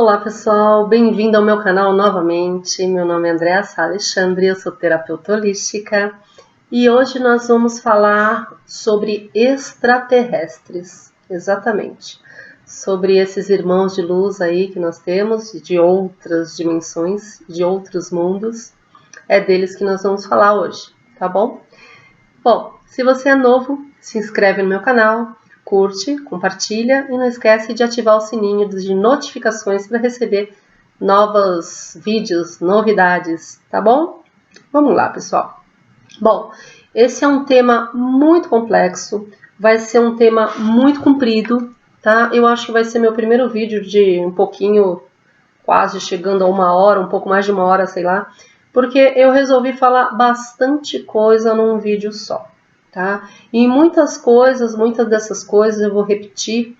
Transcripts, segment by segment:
Olá pessoal, bem-vindo ao meu canal novamente. Meu nome é Andréa Alexandre, eu sou terapeuta holística e hoje nós vamos falar sobre extraterrestres, exatamente, sobre esses irmãos de luz aí que nós temos, de outras dimensões, de outros mundos. É deles que nós vamos falar hoje, tá bom? Bom, se você é novo, se inscreve no meu canal, curte, compartilha e não esquece de ativar o sininho de notificações para receber novos vídeos, novidades, tá bom? Vamos lá, pessoal. Bom, esse é um tema muito complexo, vai ser um tema muito comprido, tá? Eu acho que vai ser meu primeiro vídeo de um pouquinho, quase chegando a 1 hora, um pouco mais de 1 hora, sei lá, porque eu resolvi falar bastante coisa num vídeo só, tá? E muitas dessas coisas eu vou repetir,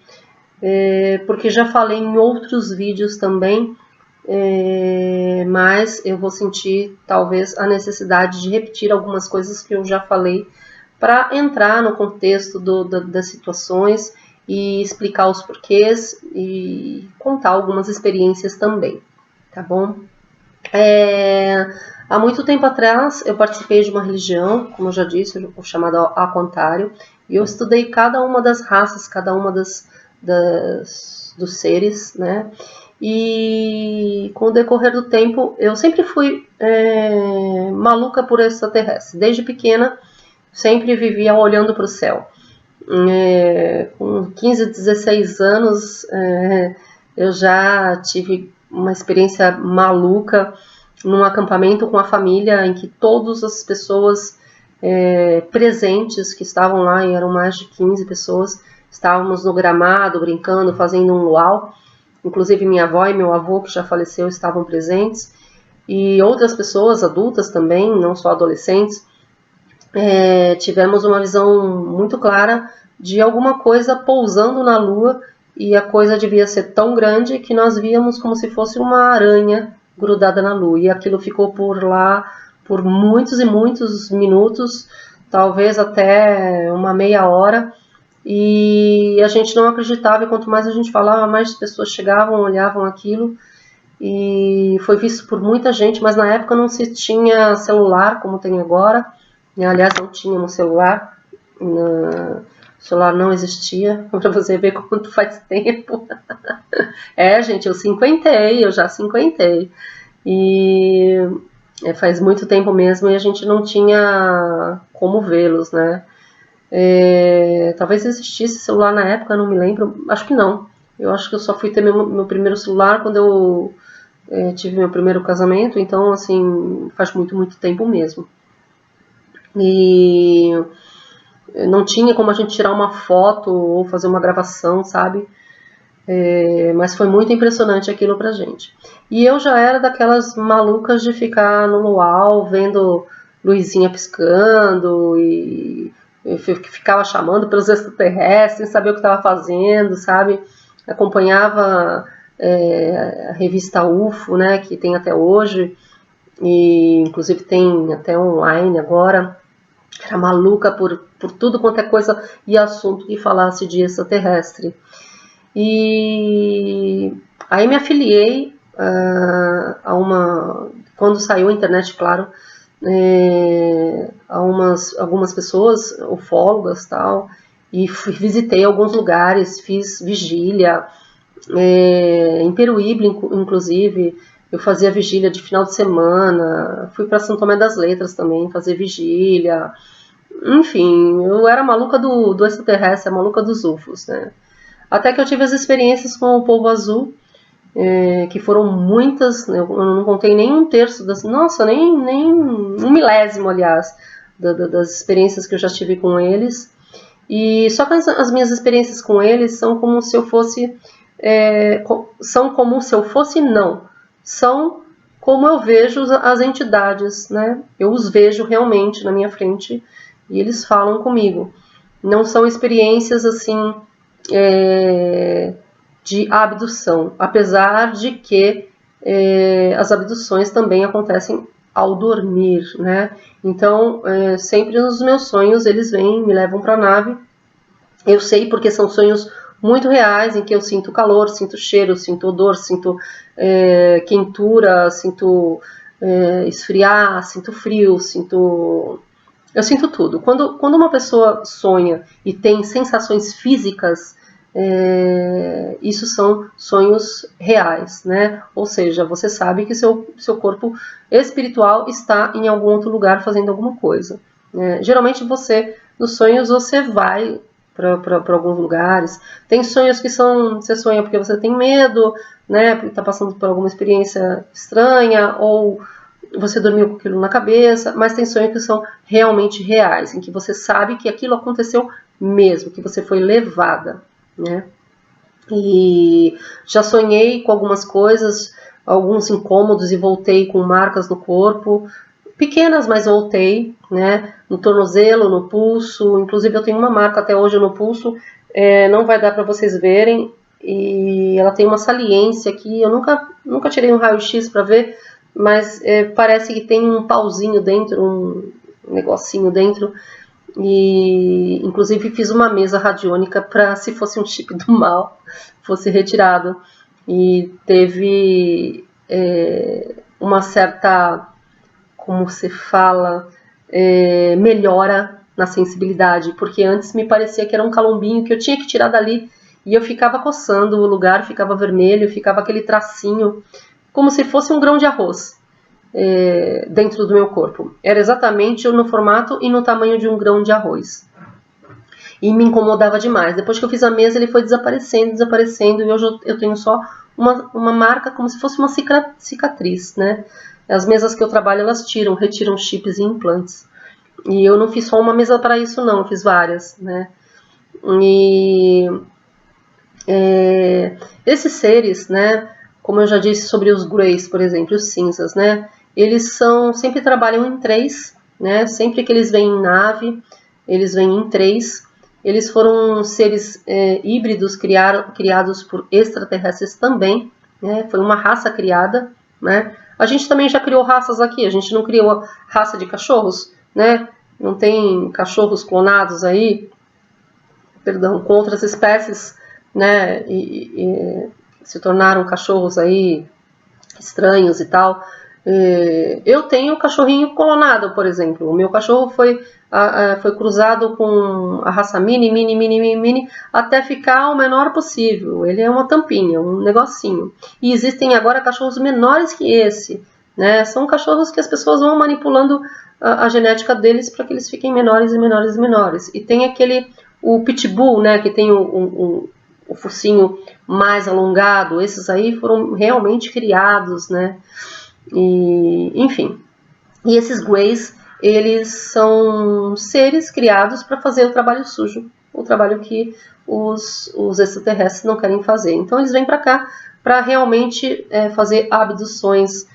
porque já falei em outros vídeos também, mas eu vou sentir talvez a necessidade de repetir algumas coisas que eu já falei para entrar no contexto das situações e explicar os porquês e contar algumas experiências também, tá bom? Há muito tempo atrás eu participei de uma religião, como eu já disse, o chamado Aquantário, e eu estudei cada uma das raças, cada uma dos seres, né? E com o decorrer do tempo eu sempre fui maluca por extraterrestres. Desde pequena sempre vivia olhando para o céu. Com 15, 16 anos eu já tive uma experiência maluca num acampamento com a família em que todas as pessoas presentes que estavam lá, e eram mais de 15 pessoas, estávamos no gramado brincando, fazendo um luau. Inclusive minha avó e meu avô, que já faleceu, estavam presentes, e outras pessoas adultas também, não só adolescentes. Tivemos uma visão muito clara de alguma coisa pousando na Lua, e a coisa devia ser tão grande que nós víamos como se fosse uma aranha grudada na Lua, e aquilo ficou por lá por muitos e muitos minutos, talvez até uma meia hora, e a gente não acreditava, e quanto mais a gente falava, mais pessoas chegavam, olhavam aquilo, e foi visto por muita gente, mas na época não se tinha celular como tem agora. Aliás, não tínhamos celular, o celular não existia, para você ver quanto faz tempo. Gente, eu já cinquentei, e faz muito tempo mesmo, e a gente não tinha como vê-los, né? Talvez existisse celular na época, não me lembro, acho que não. Eu acho que eu só fui ter meu primeiro celular quando eu tive meu primeiro casamento, então, assim, faz muito, muito tempo mesmo. E não tinha como a gente tirar uma foto ou fazer uma gravação, sabe? Mas foi muito impressionante aquilo pra gente. E eu já era daquelas malucas de ficar no luau vendo luzinha piscando e ficava chamando pelos extraterrestres, sem saber o que estava fazendo, sabe? Acompanhava a revista UFO, né, que tem até hoje, e inclusive tem até online agora. Era maluca por tudo quanto é coisa e assunto que falasse de extraterrestre. E aí me afiliei a uma... Quando saiu a internet, claro, a algumas pessoas, ufólogas e tal, e visitei alguns lugares, fiz vigília, em Peruíbe, inclusive, eu fazia vigília de final de semana, fui para São Tomé das Letras também fazer vigília, enfim, eu era maluca do extraterrestre, a maluca dos UFOs, né? Até que eu tive as experiências com o povo azul, que foram muitas, né? Eu não contei nem um terço das, nossa, nem um milésimo, aliás, das experiências que eu já tive com eles. E só que as minhas experiências com eles são como se eu fosse não, são como eu vejo as entidades, né? Eu os vejo realmente na minha frente e eles falam comigo. Não são experiências assim de abdução, apesar de que as abduções também acontecem ao dormir, né? Então, sempre nos meus sonhos eles vêm, me levam para a nave. Eu sei porque são sonhos muito reais, em que eu sinto calor, sinto cheiro, sinto odor, sinto quentura, sinto esfriar, sinto frio, eu sinto tudo. Quando uma pessoa sonha e tem sensações físicas, isso são sonhos reais, né? Ou seja, você sabe que seu corpo espiritual está em algum outro lugar fazendo alguma coisa. Geralmente nos sonhos você vai para alguns lugares. Tem sonhos que você sonha porque você tem medo, né? Porque está passando por alguma experiência estranha, ou você dormiu com aquilo na cabeça, mas tem sonhos que são realmente reais, em que você sabe que aquilo aconteceu mesmo, que você foi levada, né? E já sonhei com algumas coisas, alguns incômodos, e voltei com marcas no corpo, pequenas, mas voltei, né? No tornozelo, no pulso, inclusive eu tenho uma marca até hoje no pulso, não vai dar para vocês verem, e ela tem uma saliência aqui, eu nunca tirei um raio-x para ver, mas parece que tem um pauzinho dentro, um negocinho dentro, e inclusive fiz uma mesa radiônica para, se fosse um chip do mal, fosse retirado. E teve uma certa, como se fala, melhora na sensibilidade, porque antes me parecia que era um calombinho que eu tinha que tirar dali, e eu ficava coçando o lugar, ficava vermelho, ficava aquele tracinho, como se fosse um grão de arroz dentro do meu corpo. Era exatamente no formato e no tamanho de um grão de arroz. E me incomodava demais. Depois que eu fiz a mesa, ele foi desaparecendo, e hoje eu tenho só uma marca, como se fosse uma cicatriz, né? As mesas que eu trabalho, elas retiram chips e implantes. E eu não fiz só uma mesa para isso, não, eu fiz várias, né? E esses seres, né, como eu já disse sobre os greys, por exemplo, os cinzas, né, eles sempre trabalham em 3, né, sempre que eles vêm em nave, eles vêm em 3. Eles foram seres híbridos criados por extraterrestres também, né, foi uma raça criada, né. A gente também já criou raças aqui, a gente não criou a raça de cachorros, né, não tem cachorros clonados aí, perdão, com outras espécies, né, e se tornaram cachorros aí estranhos e tal. Eu tenho cachorrinho clonado, por exemplo. O meu cachorro foi cruzado com a raça mini, até ficar o menor possível. Ele é uma tampinha, um negocinho. E existem agora cachorros menores que esse, né? São cachorros que as pessoas vão manipulando a genética deles para que eles fiquem menores e menores e menores. E tem o pitbull, né, que tem o focinho mais alongado. Esses aí foram realmente criados, né? E, enfim. E esses greys, eles são seres criados para fazer o trabalho sujo, o trabalho que os extraterrestres não querem fazer. Então eles vêm para cá para realmente fazer abduções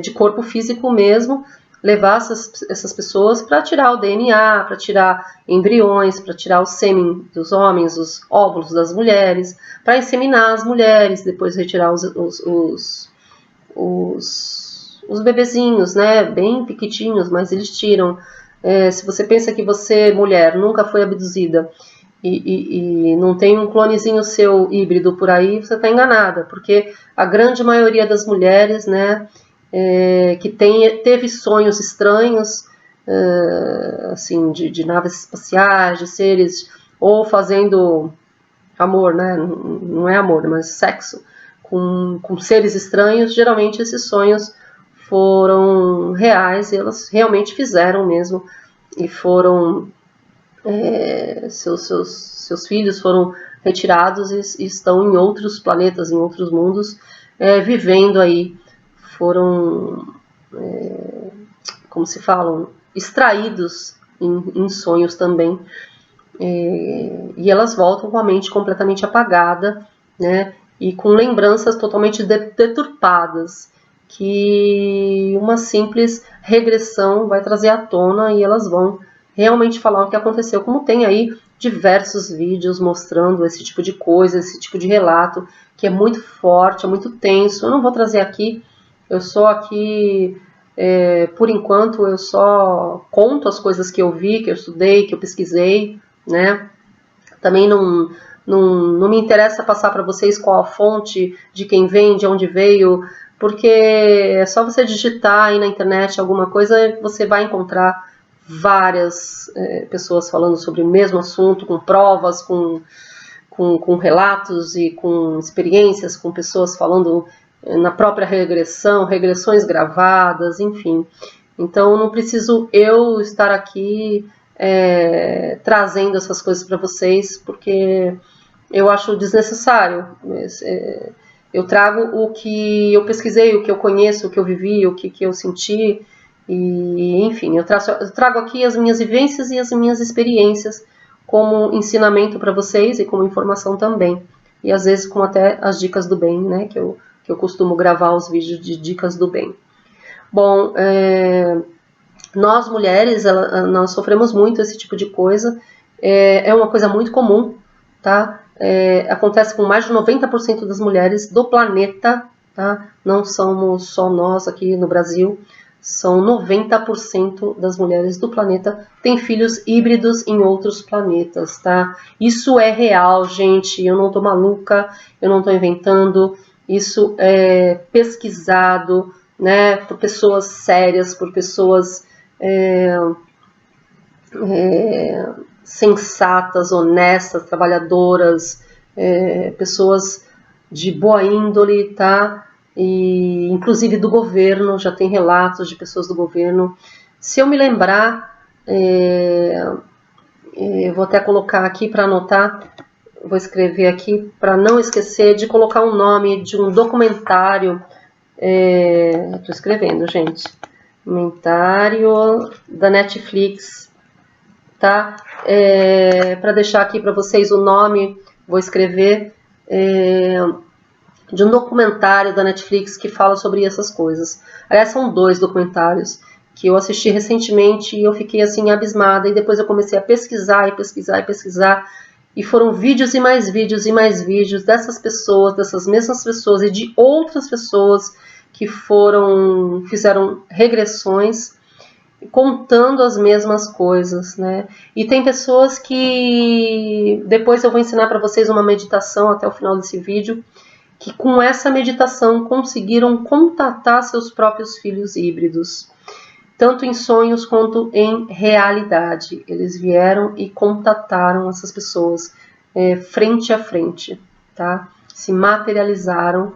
de corpo físico mesmo, levar essas pessoas para tirar o DNA, para tirar embriões, para tirar o sêmen dos homens, os óvulos das mulheres, para inseminar as mulheres, depois retirar os bebezinhos, né, bem pequitinhos, mas eles tiram. Se você pensa que você, mulher, nunca foi abduzida e não tem um clonezinho seu híbrido por aí, você está enganada, porque a grande maioria das mulheres, né, que teve sonhos estranhos, assim, de naves espaciais, de seres, ou fazendo amor, né, não é amor, mas sexo, com seres estranhos, geralmente esses sonhos foram reais, e elas realmente fizeram mesmo, e foram seus filhos foram retirados e estão em outros planetas, em outros mundos, vivendo aí, foram, como se falam, extraídos em sonhos também, e elas voltam com a mente completamente apagada, né, e com lembranças totalmente deturpadas, que uma simples regressão vai trazer à tona, e elas vão realmente falar o que aconteceu, como tem aí diversos vídeos mostrando esse tipo de coisa, esse tipo de relato, que é muito forte, é muito tenso. Eu não vou trazer aqui, eu só aqui, por enquanto, eu só conto as coisas que eu vi, que eu estudei, que eu pesquisei, né? Também não me interessa passar para vocês qual a fonte, de quem vem, de onde veio, porque é só você digitar aí na internet alguma coisa, você vai encontrar várias pessoas falando sobre o mesmo assunto, com provas, com relatos e com experiências, com pessoas falando na própria regressão, regressões gravadas, enfim. Então não preciso eu estar aqui trazendo essas coisas para vocês, porque eu acho desnecessário. Eu trago o que eu pesquisei, o que eu conheço, o que eu vivi, o que eu senti, e enfim, eu trago aqui as minhas vivências e as minhas experiências como ensinamento para vocês e como informação também. E às vezes com até as dicas do bem, né, que eu costumo gravar os vídeos de dicas do bem. Bom, nós mulheres, nós sofremos muito esse tipo de coisa, é uma coisa muito comum, tá? Acontece com mais de 90% das mulheres do planeta, tá? Não somos só nós aqui no Brasil, são 90% das mulheres do planeta têm filhos híbridos em outros planetas, tá? Isso é real, gente, eu não tô maluca, eu não tô inventando, isso é pesquisado, né, por pessoas sérias, por pessoas sensatas, honestas, trabalhadoras, pessoas de boa índole, tá? E inclusive do governo, já tem relatos de pessoas do governo. Se eu me lembrar, eu vou até colocar aqui para anotar, vou escrever aqui para não esquecer de colocar um nome de um documentário. Estou escrevendo, gente. Documentário da Netflix, tá? Para deixar aqui para vocês o nome, vou escrever de um documentário da Netflix que fala sobre essas coisas. Aliás, são 2 documentários que eu assisti recentemente e eu fiquei assim abismada, e depois eu comecei a pesquisar e pesquisar e pesquisar, e foram vídeos e mais vídeos e mais vídeos dessas pessoas, dessas mesmas pessoas e de outras pessoas que fizeram regressões contando as mesmas coisas, né? E tem pessoas que depois eu vou ensinar para vocês uma meditação até o final desse vídeo, que com essa meditação conseguiram contatar seus próprios filhos híbridos, tanto em sonhos quanto em realidade. Eles vieram e contataram essas pessoas frente a frente, tá? Se materializaram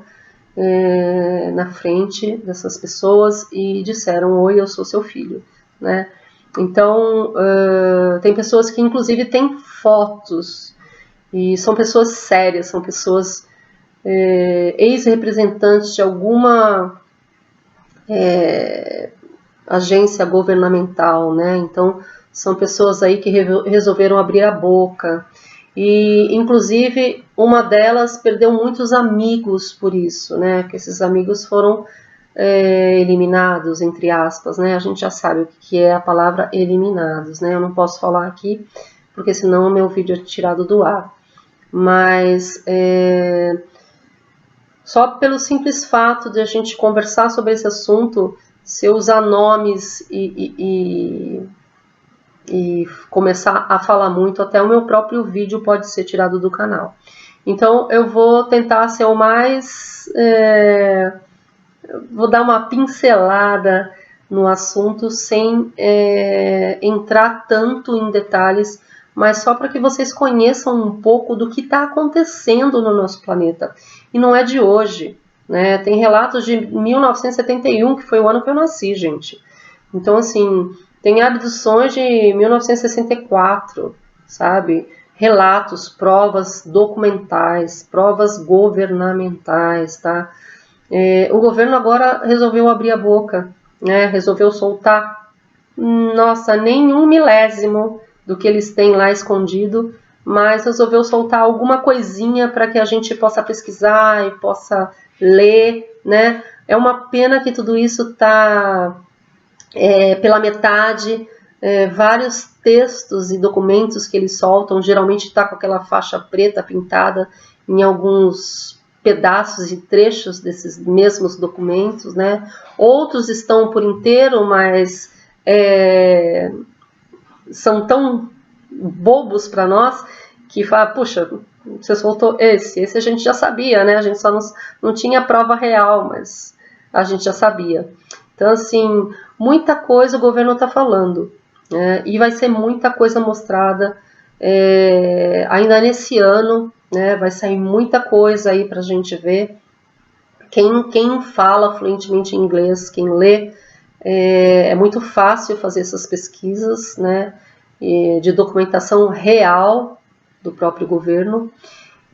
na frente dessas pessoas e disseram: oi, eu sou seu filho, né? Então, tem pessoas que inclusive têm fotos, e são pessoas sérias, são pessoas ex-representantes de alguma agência governamental, né? Então, são pessoas aí que resolveram abrir a boca, e inclusive uma delas perdeu muitos amigos por isso, né? Que esses amigos foram eliminados, entre aspas, né? A gente já sabe o que é a palavra eliminados, né? Eu não posso falar aqui, porque senão o meu vídeo é tirado do ar. Mas só pelo simples fato de a gente conversar sobre esse assunto, se eu usar nomes e começar a falar muito, até o meu próprio vídeo pode ser tirado do canal. Então eu vou tentar ser o mais... vou dar uma pincelada no assunto sem entrar tanto em detalhes, mas só para que vocês conheçam um pouco do que está acontecendo no nosso planeta. E não é de hoje, né? Tem relatos de 1971, que foi o ano que eu nasci, gente. Então, assim, tem abduções de 1964, sabe? Relatos, provas documentais, provas governamentais, tá? O governo agora resolveu abrir a boca, né? Resolveu soltar, nossa, nem 1/1000 do que eles têm lá escondido, mas resolveu soltar alguma coisinha para que a gente possa pesquisar e possa ler, né? É uma pena que tudo isso está pela metade. Vários textos e documentos que eles soltam, geralmente está com aquela faixa preta pintada em alguns pedaços e trechos desses mesmos documentos, né? Outros estão por inteiro, mas são tão bobos para nós que fala, puxa, você soltou esse a gente já sabia, né? A gente só não tinha prova real, mas a gente já sabia. Então, assim, muita coisa o governo está falando, né? E vai ser muita coisa mostrada ainda nesse ano, né? Vai sair muita coisa aí para a gente ver. Quem fala fluentemente inglês, quem lê, é muito fácil fazer essas pesquisas, né? De documentação real do próprio governo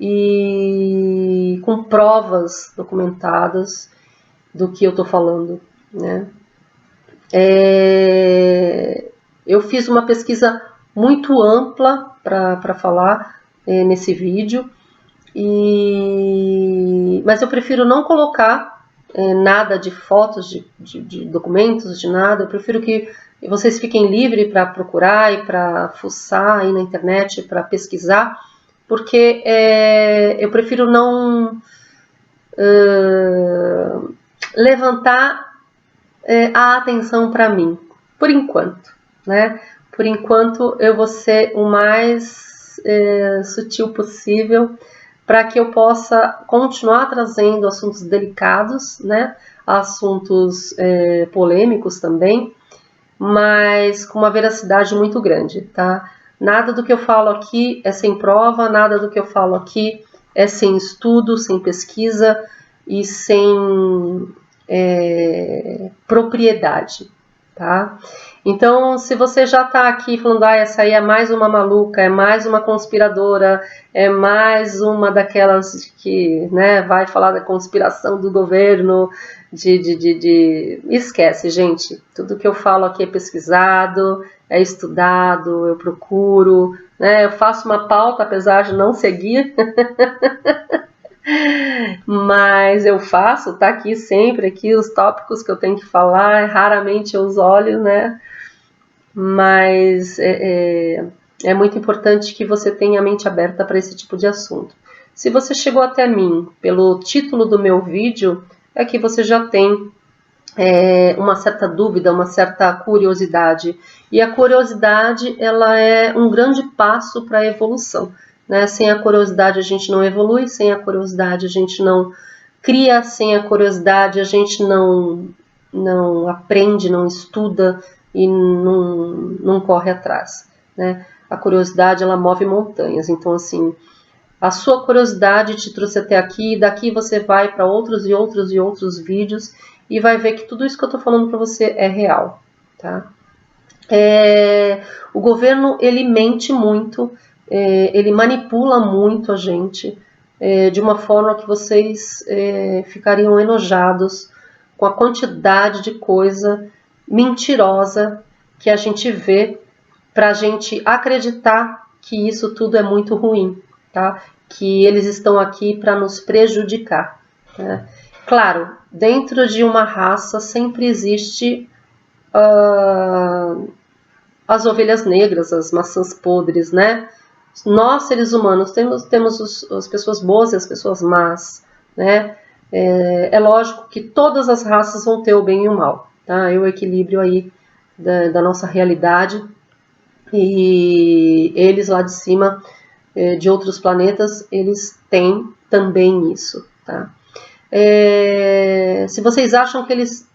e com provas documentadas do que eu estou falando, né? Eu fiz uma pesquisa muito ampla para falar nesse vídeo, mas eu prefiro não colocar nada de fotos, de documentos, de nada. Eu prefiro que vocês fiquem livres para procurar e para fuçar aí na internet, para pesquisar, porque eu prefiro não levantar a atenção para mim, por enquanto, né? Por enquanto eu vou ser o mais sutil possível para que eu possa continuar trazendo assuntos delicados, né? Assuntos polêmicos também, mas com uma veracidade muito grande, tá? Nada do que eu falo aqui é sem prova, nada do que eu falo aqui é sem estudo, sem pesquisa e sem propriedade, tá? Então, se você já tá aqui falando, essa aí é mais uma maluca, é mais uma conspiradora, é mais uma daquelas que, né, vai falar da conspiração do governo, esquece, gente. Tudo que eu falo aqui é pesquisado, é estudado, eu procuro, né? Eu faço uma pauta, apesar de não seguir, mas eu faço, tá aqui sempre, aqui os tópicos que eu tenho que falar, raramente eu os olho, né? Mas é muito importante que você tenha a mente aberta para esse tipo de assunto. Se você chegou até mim pelo título do meu vídeo, é que você já tem uma certa dúvida, uma certa curiosidade. E a curiosidade, ela é um grande passo para a evolução, né? Sem a curiosidade a gente não evolui, sem a curiosidade a gente não cria, sem a curiosidade a gente não aprende, não estuda e não corre atrás, né? A curiosidade, ela move montanhas. Então, assim, a sua curiosidade te trouxe até aqui, daqui você vai para outros e outros e outros vídeos e vai ver que tudo isso que eu estou falando para você é real, tá? O governo, ele mente muito, ele manipula muito a gente, de uma forma que vocês ficariam enojados com a quantidade de coisa mentirosa que a gente vê para a gente acreditar que isso tudo é muito ruim, tá? Que eles estão aqui para nos prejudicar, né? Claro, dentro de uma raça sempre existe as ovelhas negras, as maçãs podres, né? Nós, seres humanos, temos as pessoas boas e as pessoas más, né? É lógico que todas as raças vão ter o bem e o mal, tá? É o equilíbrio aí da nossa realidade, e eles lá de cima, de outros planetas, eles têm também isso, tá? Se vocês acham que eles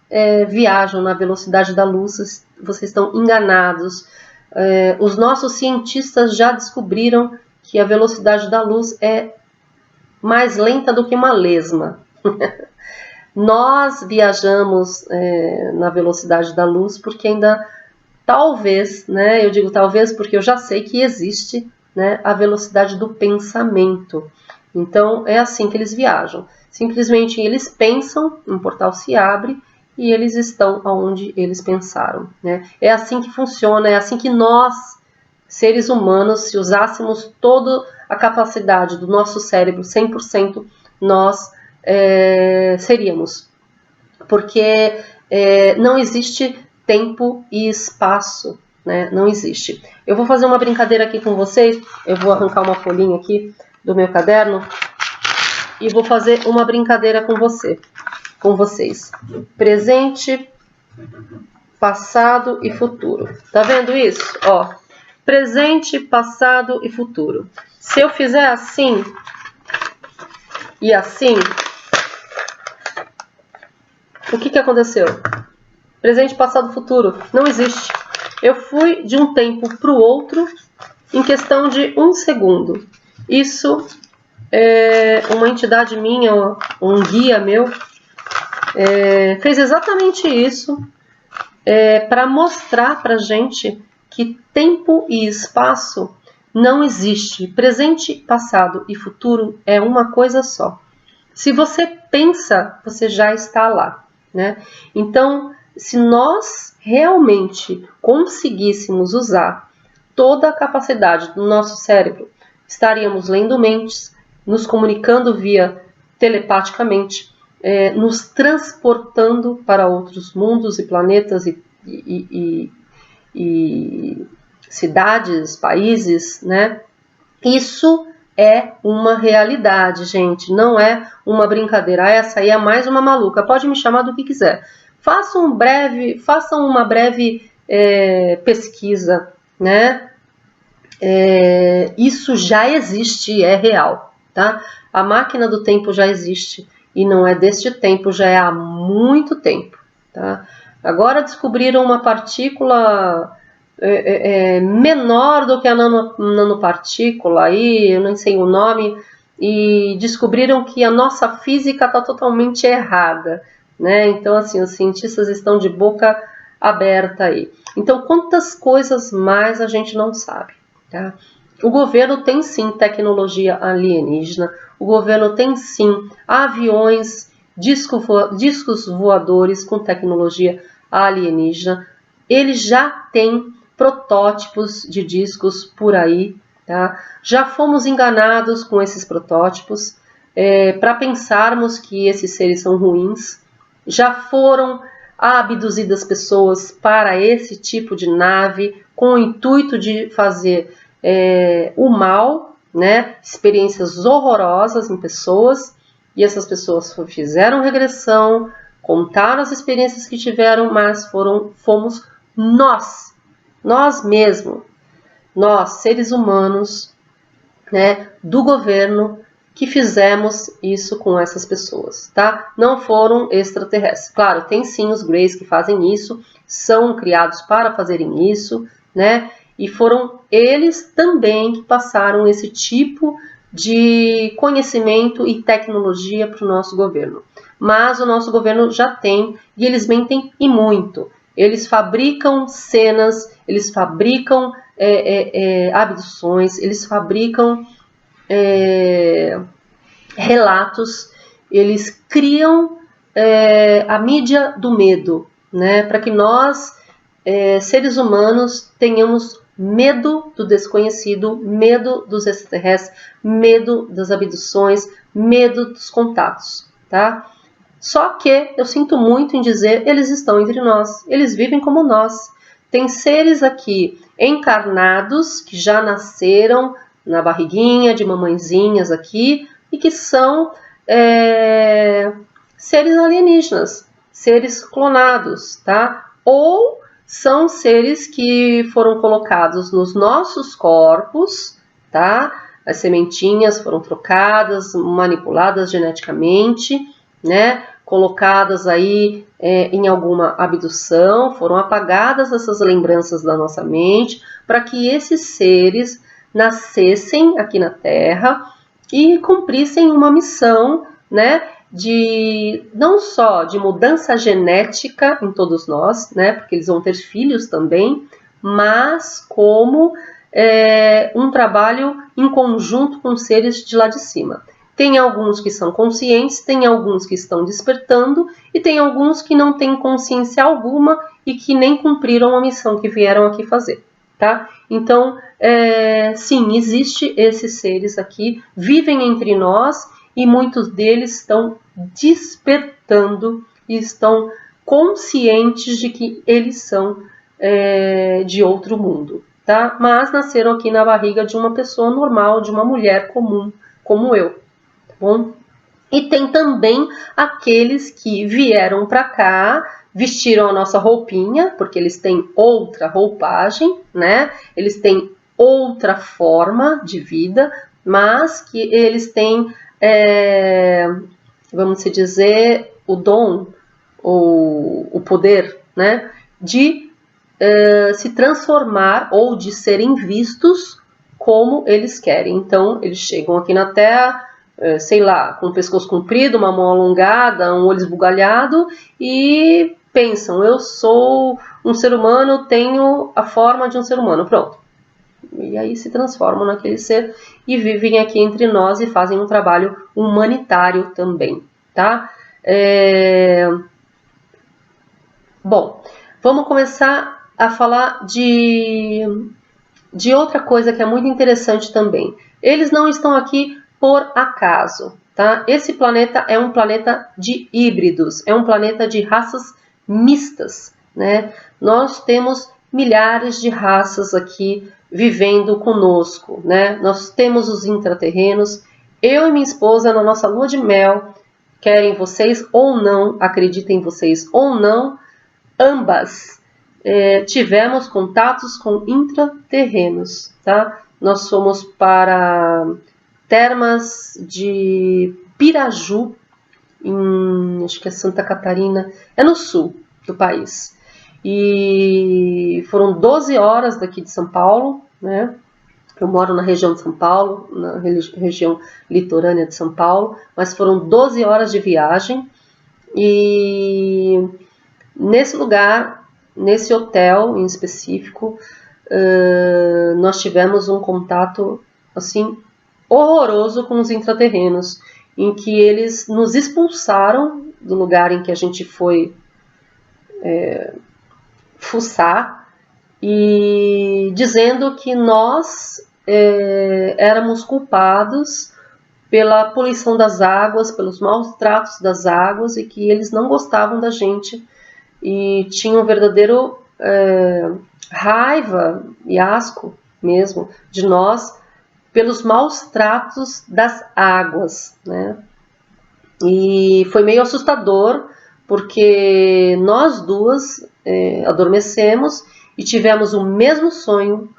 viajam na velocidade da luz, vocês estão enganados. Os nossos cientistas já descobriram que a velocidade da luz é mais lenta do que uma lesma. Nós viajamos na velocidade da luz porque ainda talvez, né, eu digo talvez porque eu já sei que existe, né, a velocidade do pensamento. Então é assim que eles viajam. Simplesmente eles pensam, um portal se abre e eles estão onde eles pensaram, né? É assim que funciona, é assim que nós, seres humanos, se usássemos toda a capacidade do nosso cérebro, 100%, nós seríamos. Porque não existe tempo e espaço, né? Não existe. Eu vou fazer uma brincadeira aqui com vocês, eu vou arrancar uma folhinha aqui do meu caderno e vou fazer uma brincadeira com vocês. Presente, passado e futuro. Tá vendo isso? Ó, presente, passado e futuro. Se eu fizer assim e assim, o que aconteceu? Presente, passado, futuro. Não existe. Eu fui de um tempo para o outro em questão de 1 segundo. Isso é uma entidade minha, um guia meu, fez exatamente isso para mostrar para a gente que tempo e espaço não existe. Presente, passado e futuro é uma coisa só. Se você pensa, você já está lá, né? Então, se nós realmente conseguíssemos usar toda a capacidade do nosso cérebro, estaríamos lendo mentes, nos comunicando via telepaticamente, nos transportando para outros mundos e planetas e cidades, países, né? Isso é uma realidade, gente, não é uma brincadeira. Essa aí é mais uma maluca, pode me chamar do que quiser. Façam uma breve pesquisa, né? Isso já existe, é real, tá? A máquina do tempo já existe e não é deste tempo, já é há muito tempo, tá? Agora descobriram uma partícula menor do que a nanopartícula, aí eu não sei o nome, e descobriram que a nossa física está totalmente errada, né? Então, assim, os cientistas estão de boca aberta aí. Então, quantas coisas mais a gente não sabe, tá? O governo tem sim tecnologia alienígena, o governo tem sim aviões, discos voadores com tecnologia alienígena, ele já tem protótipos de discos por aí, tá? Já fomos enganados com esses protótipos para pensarmos que esses seres são ruins. Já foram abduzidas pessoas para esse tipo de nave com o intuito de fazer o mal, né? Experiências horrorosas em pessoas, e essas pessoas fizeram regressão, contaram as experiências que tiveram, mas fomos nós mesmos, nós, seres humanos, né, do governo, que fizemos isso com essas pessoas, tá? Não foram extraterrestres. Claro, tem sim os Greys que fazem isso, são criados para fazerem isso, né? E foram eles também que passaram esse tipo de conhecimento e tecnologia para o nosso governo. Mas o nosso governo já tem, e eles mentem e muito. Eles fabricam cenas, eles fabricam abduções, eles fabricam relatos, eles criam a mídia do medo, né? Para que nós, seres humanos, tenhamos medo do desconhecido, medo dos extraterrestres, medo das abduções, medo dos contatos, tá? Só que eu sinto muito em dizer, eles estão entre nós, eles vivem como nós. Tem seres aqui encarnados que já nasceram na barriguinha de mamãezinhas aqui e que são seres alienígenas, seres clonados, tá? Ou são seres que foram colocados nos nossos corpos, tá? As sementinhas foram trocadas, manipuladas geneticamente, né? Colocadas aí em alguma abdução, foram apagadas essas lembranças da nossa mente para que esses seres nascessem aqui na Terra e cumprissem uma missão, né, de não só de mudança genética em todos nós, né, porque eles vão ter filhos também, mas como um trabalho em conjunto com seres de lá de cima. Tem alguns que são conscientes, tem alguns que estão despertando e tem alguns que não têm consciência alguma e que nem cumpriram a missão que vieram aqui fazer, tá? Então, sim, existe esses seres aqui, vivem entre nós e muitos deles estão despertando e estão conscientes de que eles são de outro mundo, tá? Mas nasceram aqui na barriga de uma pessoa normal, de uma mulher comum, como eu, tá bom? E tem também aqueles que vieram para cá, vestiram a nossa roupinha, porque eles têm outra roupagem, né? Eles têm outra forma de vida, mas que eles têm, vamos dizer, o dom, ou o poder, né, de se transformar ou de serem vistos como eles querem. Então, eles chegam aqui na Terra, sei lá, com o pescoço comprido, uma mão alongada, um olho esbugalhado, e pensam, eu sou um ser humano, tenho a forma de um ser humano, pronto. E aí se transformam naquele ser e vivem aqui entre nós e fazem um trabalho humanitário também, tá? Bom, vamos começar a falar de outra coisa que é muito interessante também. Eles não estão aqui por acaso, tá? Esse planeta é um planeta de híbridos, é um planeta de raças mistas, né? Nós temos milhares de raças aqui vivendo conosco, né? Nós temos os intraterrenos. Eu e minha esposa, na nossa lua de mel, querem vocês ou não, acreditem vocês ou não, ambas tivemos contatos com intraterrenos, tá? Nós fomos para termas de Piraju, acho que é Santa Catarina, é no sul do país. E foram 12 horas daqui de São Paulo, né? Eu moro na região de São Paulo, na região litorânea de São Paulo, mas foram 12 horas de viagem. E nesse lugar, nesse hotel em específico, nós tivemos um contato assim horroroso com os intraterrenos, em que eles nos expulsaram do lugar em que a gente foi fuçar, e dizendo que nós éramos culpados pela poluição das águas, pelos maus tratos das águas, e que eles não gostavam da gente e tinham um verdadeiro raiva e asco mesmo de nós pelos maus tratos das águas, né? E foi meio assustador, porque nós duas adormecemos e tivemos o mesmo sonho,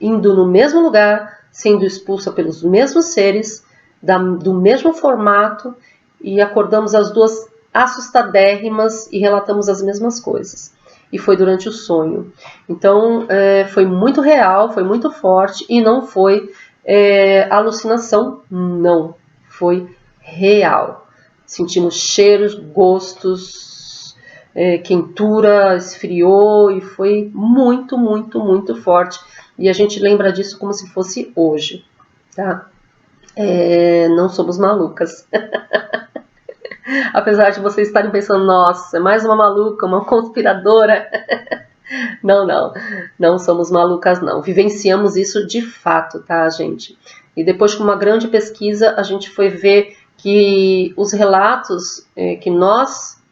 indo no mesmo lugar, sendo expulsa pelos mesmos seres, do mesmo formato, e acordamos as duas assustadérrimas e relatamos as mesmas coisas. E foi durante o sonho. Então, foi muito real, foi muito forte, e não foi alucinação, não. Foi real. Sentimos cheiros, gostos, quentura, esfriou, e foi muito, muito, muito forte. E a gente lembra disso como se fosse hoje, tá? Não somos malucas. Apesar de vocês estarem pensando, nossa, é mais uma maluca, uma conspiradora. Não, não, não somos malucas não. Vivenciamos isso de fato, tá, gente? E depois, com uma grande pesquisa, a gente foi ver que os relatos que nós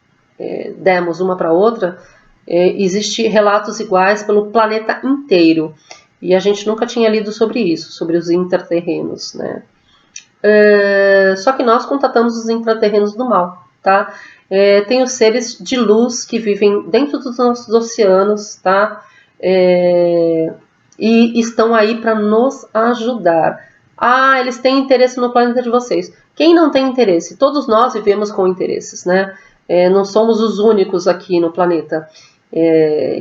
demos uma para outra, existem relatos iguais pelo planeta inteiro. E a gente nunca tinha lido sobre isso, sobre os intraterrenos, né? Só que nós contatamos os intraterrenos do mal, tá? Tem os seres de luz que vivem dentro dos nossos oceanos, tá? E estão aí para nos ajudar. Ah, eles têm interesse no planeta de vocês. Quem não tem interesse? Todos nós vivemos com interesses, né? Não somos os únicos aqui no planeta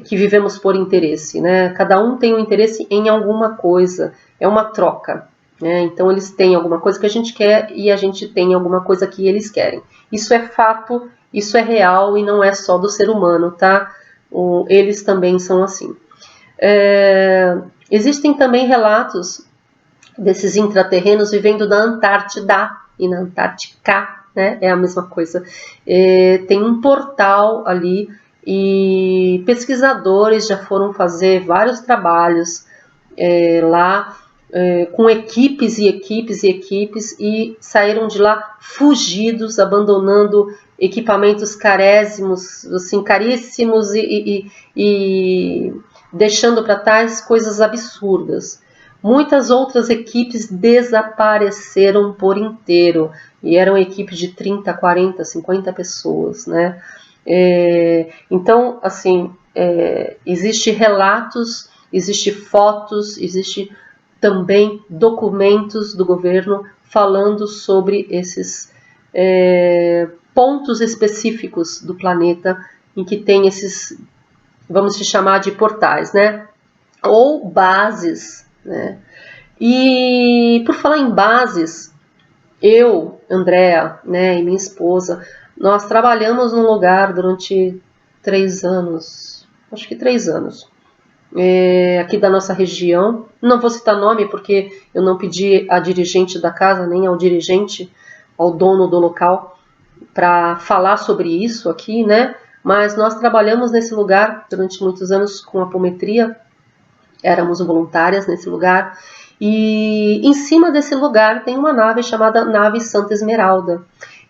que vivemos por interesse, né? Cada um tem um interesse em alguma coisa, é uma troca. Então eles têm alguma coisa que a gente quer e a gente tem alguma coisa que eles querem. Isso é fato, isso é real e não é só do ser humano, tá? Eles também são assim. Existem também relatos desses intraterrenos vivendo na Antártida e na Antártica, né? É a mesma coisa. Tem um portal ali e pesquisadores já foram fazer vários trabalhos lá, com equipes e equipes e equipes, e saíram de lá fugidos, abandonando equipamentos caríssimos, assim, caríssimos e deixando para trás coisas absurdas. Muitas outras equipes desapareceram por inteiro, e eram equipes de 30, 40, 50 pessoas, né? Então, assim, existe relatos, existe fotos, existe também documentos do governo falando sobre esses pontos específicos do planeta em que tem esses, vamos se chamar de portais, né? Ou bases, né? E por falar em bases, eu, Andréa, né, e minha esposa, nós trabalhamos num lugar durante 3 anos, acho que 3 anos, aqui da nossa região. Não vou citar nome porque eu não pedi a dirigente da casa, nem ao dirigente, ao dono do local, para falar sobre isso aqui, né? Mas nós trabalhamos nesse lugar durante muitos anos com apometria, éramos voluntárias nesse lugar, e em cima desse lugar tem uma nave chamada Nave Santa Esmeralda.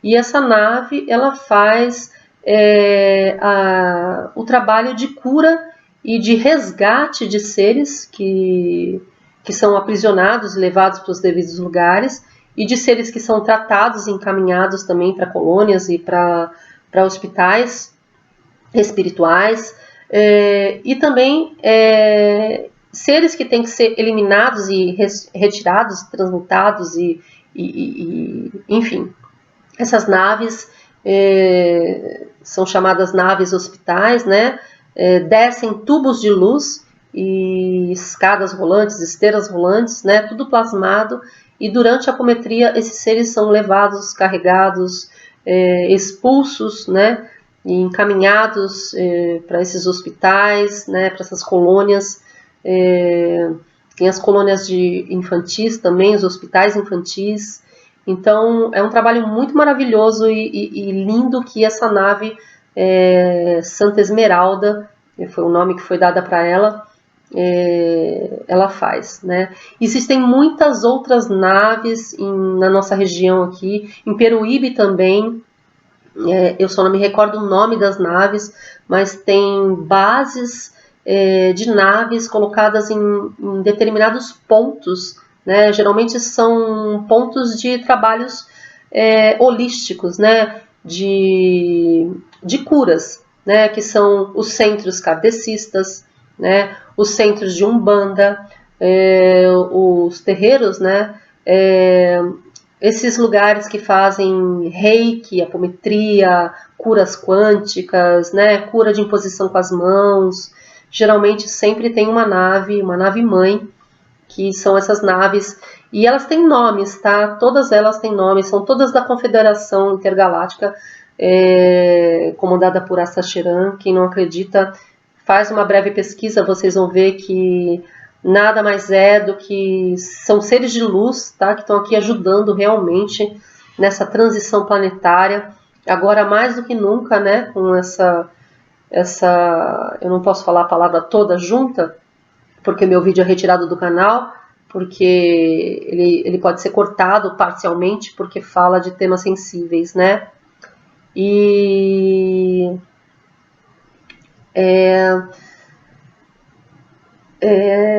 E essa nave, ela faz o trabalho de cura e de resgate de seres que são aprisionados, levados para os devidos lugares, e de seres que são tratados e encaminhados também para colônias e para hospitais espirituais, e também seres que têm que ser eliminados e retirados, transmutados enfim. Essas naves são chamadas naves hospitais, né? Descem tubos de luz e escadas rolantes, esteiras rolantes, né? Tudo plasmado, e durante a apometria esses seres são levados, carregados, expulsos, né? E encaminhados para esses hospitais, né? Para essas colônias. Tem as colônias de infantis também, os hospitais infantis. Então é um trabalho muito maravilhoso e lindo que essa nave Santa Esmeralda, foi o nome que foi dado para ela, ela faz, né? Existem muitas outras naves na nossa região aqui, em Peruíbe também. Eu só não me recordo o nome das naves, mas tem bases de naves colocadas em determinados pontos, né? Geralmente são pontos de trabalhos holísticos, né? De curas, né? Que são os centros kardecistas, né? Os centros de Umbanda, os terreiros, né? Esses lugares que fazem reiki, apometria, curas quânticas, né? Cura de imposição com as mãos. Geralmente sempre tem uma nave mãe, que são essas naves, e elas têm nomes, tá? Todas elas têm nomes, são todas da Confederação Intergaláctica, comandada por Astacheran. Quem não acredita, faz uma breve pesquisa, vocês vão ver que nada mais é do que são seres de luz, tá? Que estão aqui ajudando realmente nessa transição planetária, agora mais do que nunca, né? Com essa eu não posso falar a palavra toda junta, porque meu vídeo é retirado do canal, porque ele pode ser cortado parcialmente, porque fala de temas sensíveis, né? E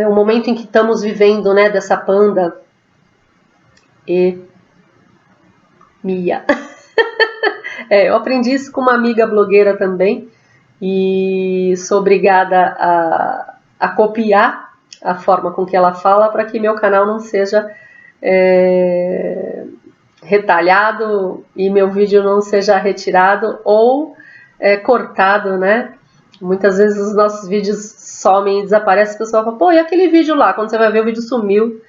o momento em que estamos vivendo, né, dessa panda e Mia. Eu aprendi isso com uma amiga blogueira também, e sou obrigada a copiar a forma com que ela fala para que meu canal não seja retalhado e meu vídeo não seja retirado ou cortado, né? Muitas vezes os nossos vídeos somem e desaparecem, o pessoal fala, pô, e aquele vídeo lá? Quando você vai ver, o vídeo sumiu.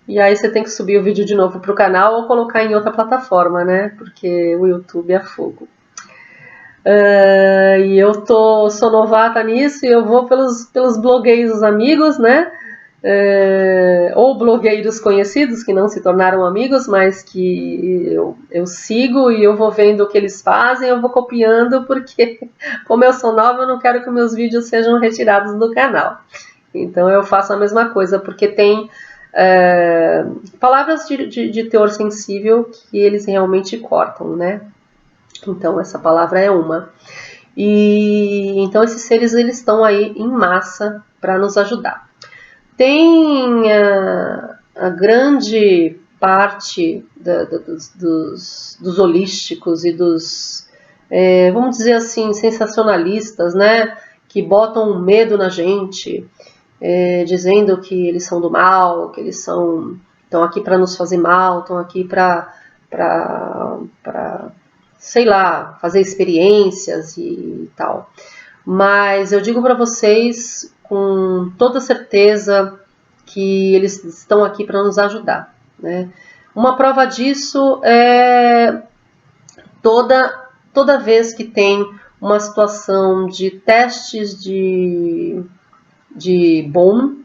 E aí você tem que subir o vídeo de novo para o canal ou colocar em outra plataforma, né? Porque o YouTube é fogo. E eu sou novata nisso e eu vou pelos blogueiros amigos, né? Ou blogueiros conhecidos que não se tornaram amigos, mas que eu sigo e eu vou vendo o que eles fazem, eu vou copiando, porque como eu sou nova, eu não quero que meus vídeos sejam retirados do canal. Então eu faço a mesma coisa, porque tem palavras de teor sensível que eles realmente cortam, né? Então essa palavra é uma. E então esses seres, eles estão aí em massa para nos ajudar. Tem a grande parte dos holísticos e dos, vamos dizer assim, sensacionalistas, né? Que botam medo na gente, dizendo que eles são do mal, que eles estão aqui para nos fazer mal, estão aqui para sei lá, fazer experiências e tal. Mas eu digo para vocês com toda certeza que eles estão aqui para nos ajudar, né? Uma prova disso é toda vez que tem uma situação de testes de bombas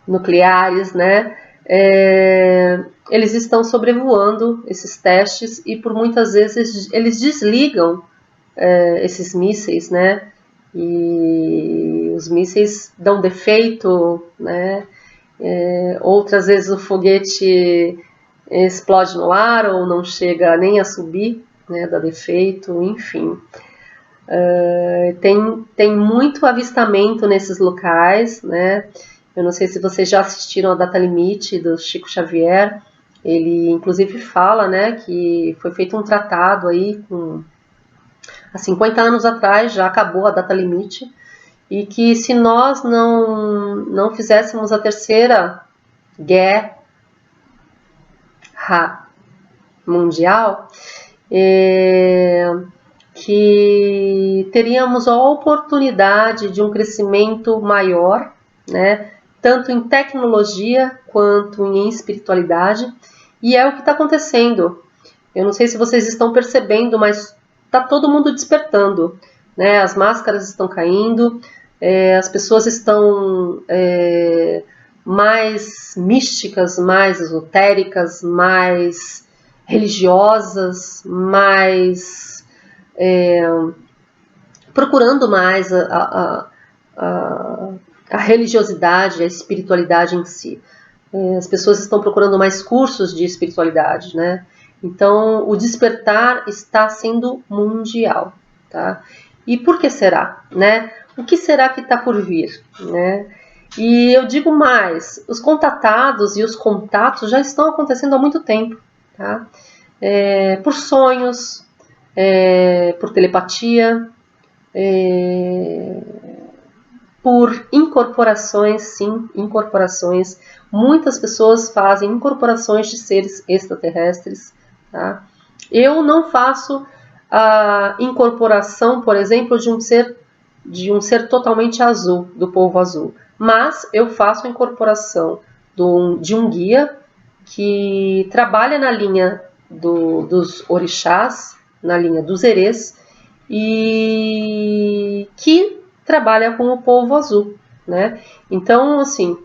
nucleares, né? Eles estão sobrevoando esses testes e por muitas vezes eles desligam esses mísseis, né? E os mísseis dão defeito, né? Outras vezes o foguete explode no ar ou não chega nem a subir, né? Dá defeito, enfim. Tem muito avistamento nesses locais, né? Eu não sei se vocês já assistiram a Data Limite do Chico Xavier. Ele inclusive fala, né, que foi feito um tratado aí há 50 anos atrás, já acabou a data limite, e que se nós não fizéssemos a terceira guerra mundial, que teríamos a oportunidade de um crescimento maior, né, tanto em tecnologia quanto em espiritualidade, e é o que está acontecendo. Eu não sei se vocês estão percebendo, mas está todo mundo despertando, né? As máscaras estão caindo, as pessoas estão mais místicas, mais esotéricas, mais religiosas, mais procurando mais a religiosidade, a espiritualidade em si. As pessoas estão procurando mais cursos de espiritualidade, né? Então, o despertar está sendo mundial, tá? E por que será, né? O que será que está por vir, né? E eu digo mais, os contatados e os contatos já estão acontecendo há muito tempo, tá? Por sonhos, por telepatia, por incorporações, sim, incorporações. Muitas pessoas fazem incorporações de seres extraterrestres, tá? Eu não faço a incorporação, por exemplo, de um ser totalmente azul, do povo azul, mas eu faço a incorporação de um guia que trabalha na linha dos orixás, na linha dos erês, e que trabalha com o povo azul, né? Então, assim,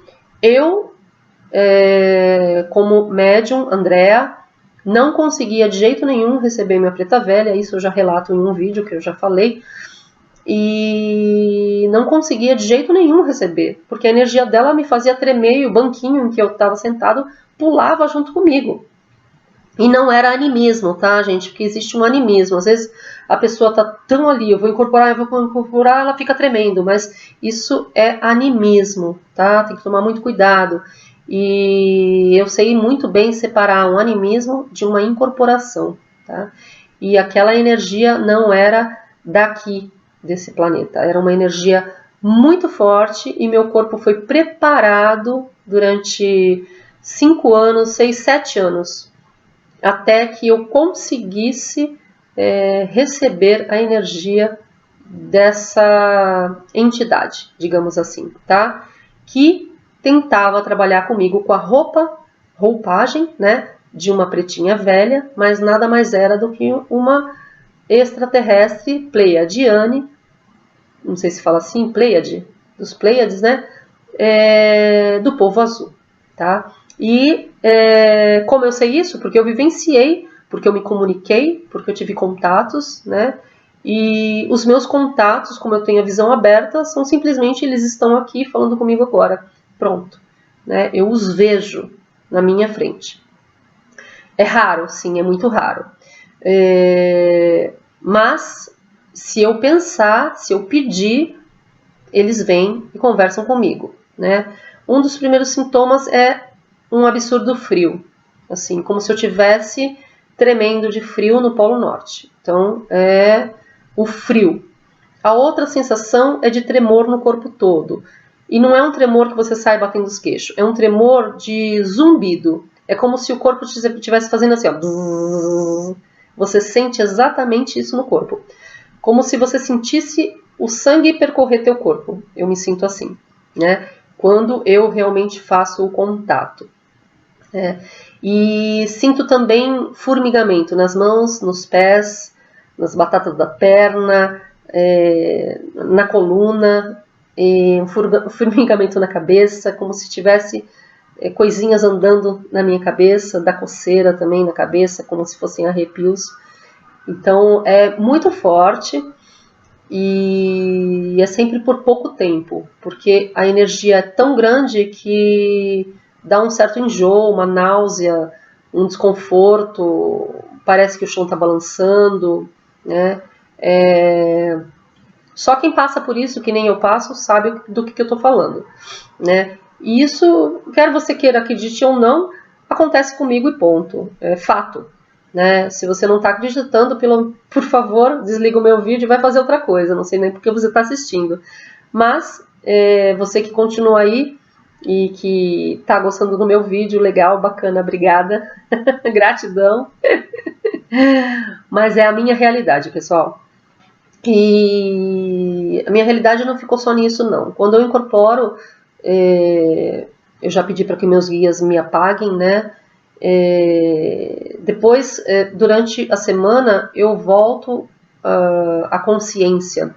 eu, como médium, Andrea, não conseguia de jeito nenhum receber minha preta velha, isso eu já relato em um vídeo que eu já falei, e não conseguia de jeito nenhum receber, porque a energia dela me fazia tremer e o banquinho em que eu estava sentado pulava junto comigo. E não era animismo, tá, gente? Porque existe um animismo. Às vezes a pessoa tá tão ali, eu vou incorporar, ela fica tremendo. Mas isso é animismo, tá? Tem que tomar muito cuidado. E eu sei muito bem separar um animismo de uma incorporação, tá? E aquela energia não era daqui, desse planeta. Era uma energia muito forte e meu corpo foi preparado durante 5 anos, 6, 7 anos, até que eu conseguisse receber a energia dessa entidade, digamos assim, tá? Que tentava trabalhar comigo com a roupagem, né, de uma pretinha velha, mas nada mais era do que uma extraterrestre pleiadiane, não sei se fala assim, Pleiade, dos Pleiades, né, do povo azul, tá? E como eu sei isso? Porque eu vivenciei, porque eu me comuniquei, porque eu tive contatos, né? E os meus contatos, como eu tenho a visão aberta, são simplesmente eles estão aqui falando comigo agora. Pronto, né? Eu os vejo na minha frente. É raro, sim, é muito raro. Mas se eu pensar, se eu pedir, eles vêm e conversam comigo, né? Um dos primeiros sintomas é um absurdo frio, assim, como se eu tivesse tremendo de frio no Polo Norte. Então, é o frio. A outra sensação é de tremor no corpo todo. E não é um tremor que você sai batendo os queixos, é um tremor de zumbido. É como se o corpo estivesse fazendo assim, ó. Você sente exatamente isso no corpo. Como se você sentisse o sangue percorrer teu corpo. Eu me sinto assim, né? Quando eu realmente faço o contato. E sinto também formigamento nas mãos, nos pés, nas batatas da perna, na coluna, um formigamento na cabeça, como se tivesse coisinhas andando na minha cabeça, da coceira também na cabeça, como se fossem arrepios. Então é muito forte e é sempre por pouco tempo, porque a energia é tão grande que dá um certo enjoo, uma náusea, um desconforto, parece que o chão está balançando, né? Só quem passa por isso, que nem eu passo, sabe do que eu estou falando, né? E isso, quer você queira acredite ou não, acontece comigo e ponto, é fato. Né? Se você não está acreditando, por favor, desliga o meu vídeo e vai fazer outra coisa. Não sei nem porque você está assistindo. Mas você que continua aí e que está gostando do meu vídeo, legal, bacana, obrigada. Gratidão. Mas é a minha realidade, pessoal. E a minha realidade não ficou só nisso, não. Quando eu incorporo, eu já pedi para que meus guias me apaguem, né? Depois, durante a semana, eu volto à consciência.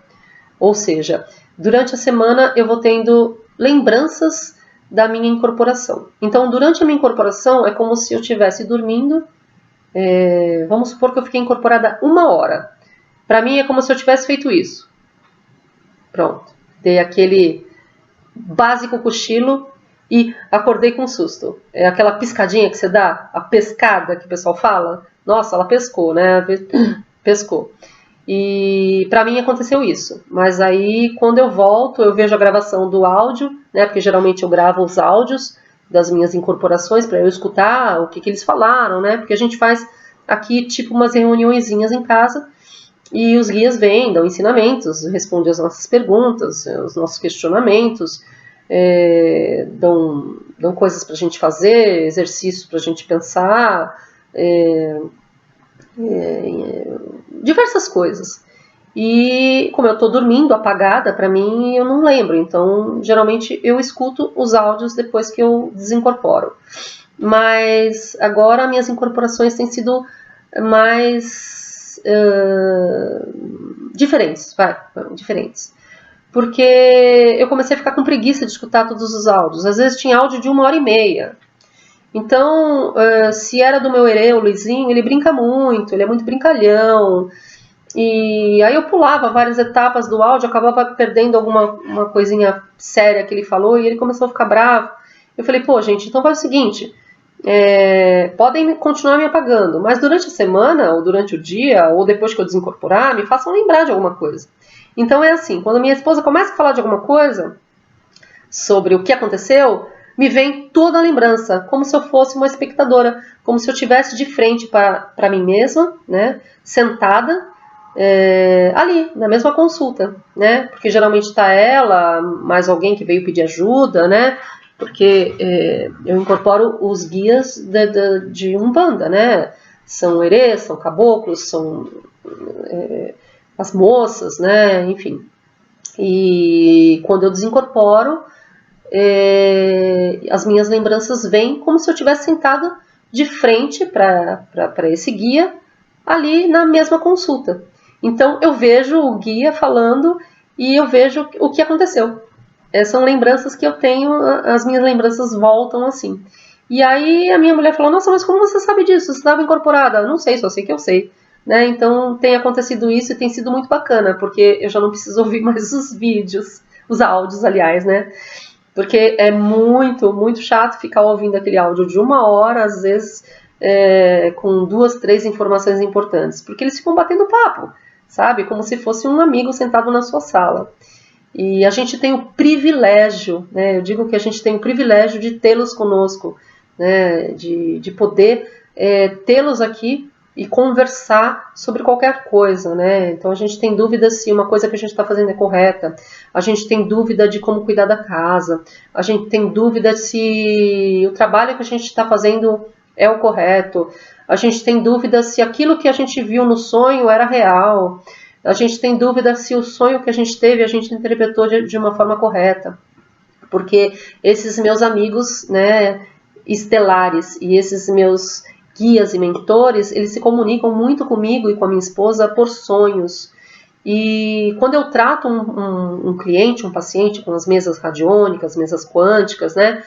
Ou seja, durante a semana eu vou tendo lembranças da minha incorporação. Então, durante a minha incorporação, é como se eu estivesse dormindo. Vamos supor que eu fiquei incorporada 1 hora. Para mim, é como se eu tivesse feito isso. Pronto. Dei aquele básico cochilo e acordei com um susto. É aquela piscadinha que você dá, a pescada que o pessoal fala. Nossa, ela pescou, né? Pescou. E pra mim aconteceu isso. Mas aí, quando eu volto, eu vejo a gravação do áudio, né? Porque geralmente eu gravo os áudios das minhas incorporações para eu escutar o que eles falaram, né? Porque a gente faz aqui tipo umas reuniõezinhas em casa e os guias vêm, dão ensinamentos, respondem as nossas perguntas, os nossos questionamentos, dão coisas para a gente fazer, exercícios para a gente pensar, diversas coisas. E como eu estou dormindo, apagada, para mim eu não lembro. Então, geralmente eu escuto os áudios depois que eu desincorporo. Mas agora minhas incorporações têm sido mais diferentes, diferentes. Porque eu comecei a ficar com preguiça de escutar todos os áudios. Às vezes tinha áudio de 1h30. Então, se era do meu herê, o Luizinho, ele brinca muito, ele é muito brincalhão. E aí eu pulava várias etapas do áudio, acabava perdendo uma coisinha séria que ele falou e ele começou a ficar bravo. Eu falei, pô, gente, então faz o seguinte, podem continuar me apagando, mas durante a semana, ou durante o dia, ou depois que eu desincorporar, me façam lembrar de alguma coisa. Então é assim, quando minha esposa começa a falar de alguma coisa sobre o que aconteceu, me vem toda a lembrança, como se eu fosse uma espectadora, como se eu estivesse de frente para mim mesma, né, sentada, ali, na mesma consulta, né, porque geralmente está ela, mais alguém que veio pedir ajuda, né, porque eu incorporo os guias de Umbanda, né, são herês, são caboclos, são as moças, né, enfim. E quando eu desincorporo, as minhas lembranças vêm como se eu tivesse sentada de frente para esse guia ali na mesma consulta. Então eu vejo o guia falando e eu vejo o que aconteceu. São lembranças que eu tenho, as minhas lembranças voltam assim. E aí a minha mulher falou, nossa, mas como você sabe disso? Você estava incorporada? Não sei, só sei que eu sei. Né? Então tem acontecido isso e tem sido muito bacana, porque eu já não preciso ouvir mais os vídeos, os áudios, aliás, né? Porque é muito, muito chato ficar ouvindo aquele áudio de 1 hora, às vezes com 2, 3 informações importantes, porque eles ficam batendo papo, sabe? Como se fosse um amigo sentado na sua sala. E a gente tem o privilégio, né? Eu digo que a gente tem o privilégio de tê-los conosco, né? De poder tê-los aqui e conversar sobre qualquer coisa, né? Então a gente tem dúvida se uma coisa que a gente está fazendo é correta, a gente tem dúvida de como cuidar da casa, a gente tem dúvida se o trabalho que a gente está fazendo é o correto, a gente tem dúvida se aquilo que a gente viu no sonho era real, a gente tem dúvida se o sonho que a gente teve a gente interpretou de uma forma correta, porque esses meus amigos, né, estelares e esses meus guias e mentores, eles se comunicam muito comigo e com a minha esposa por sonhos. E quando eu trato um cliente, um paciente com as mesas radiônicas, mesas quânticas, né,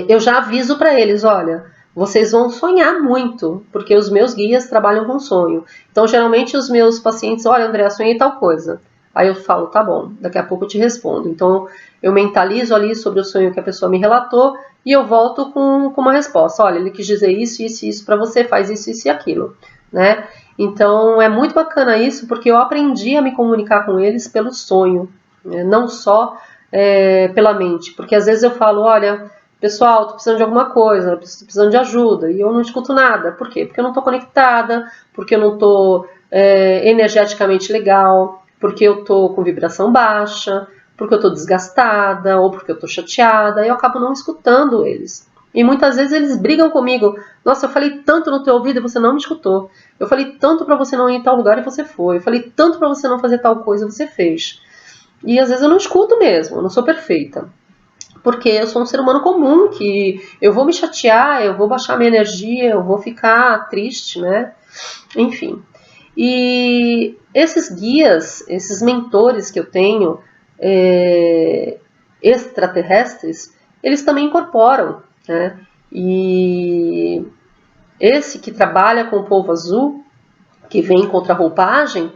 eu já aviso para eles, olha, vocês vão sonhar muito, porque os meus guias trabalham com sonho. Então, geralmente, os meus pacientes, olha, André, sonhei tal coisa. Aí eu falo, tá bom, daqui a pouco eu te respondo. Então, eu mentalizo ali sobre o sonho que a pessoa me relatou e eu volto com uma resposta. Olha, ele quis dizer isso, isso e isso para você, faz isso, isso e aquilo, né? Então, é muito bacana isso, porque eu aprendi a me comunicar com eles pelo sonho, né? Não só pela mente. Porque às vezes eu falo, olha, pessoal, tô precisando de alguma coisa, tô precisando de ajuda, e eu não escuto nada. Por quê? Porque eu não tô conectada, porque eu não tô energeticamente legal, porque eu tô com vibração baixa, porque eu tô desgastada, ou porque eu tô chateada, e eu acabo não escutando eles. E muitas vezes eles brigam comigo. Nossa, eu falei tanto no teu ouvido e você não me escutou. Eu falei tanto para você não ir em tal lugar e você foi. Eu falei tanto para você não fazer tal coisa e você fez. E às vezes eu não escuto mesmo, eu não sou perfeita. Porque eu sou um ser humano comum, que eu vou me chatear, eu vou baixar minha energia, eu vou ficar triste, né? Enfim. E esses guias, esses mentores que eu tenho, extraterrestres, eles também incorporam, né? E esse que trabalha com o povo azul, que vem contra a roupagem,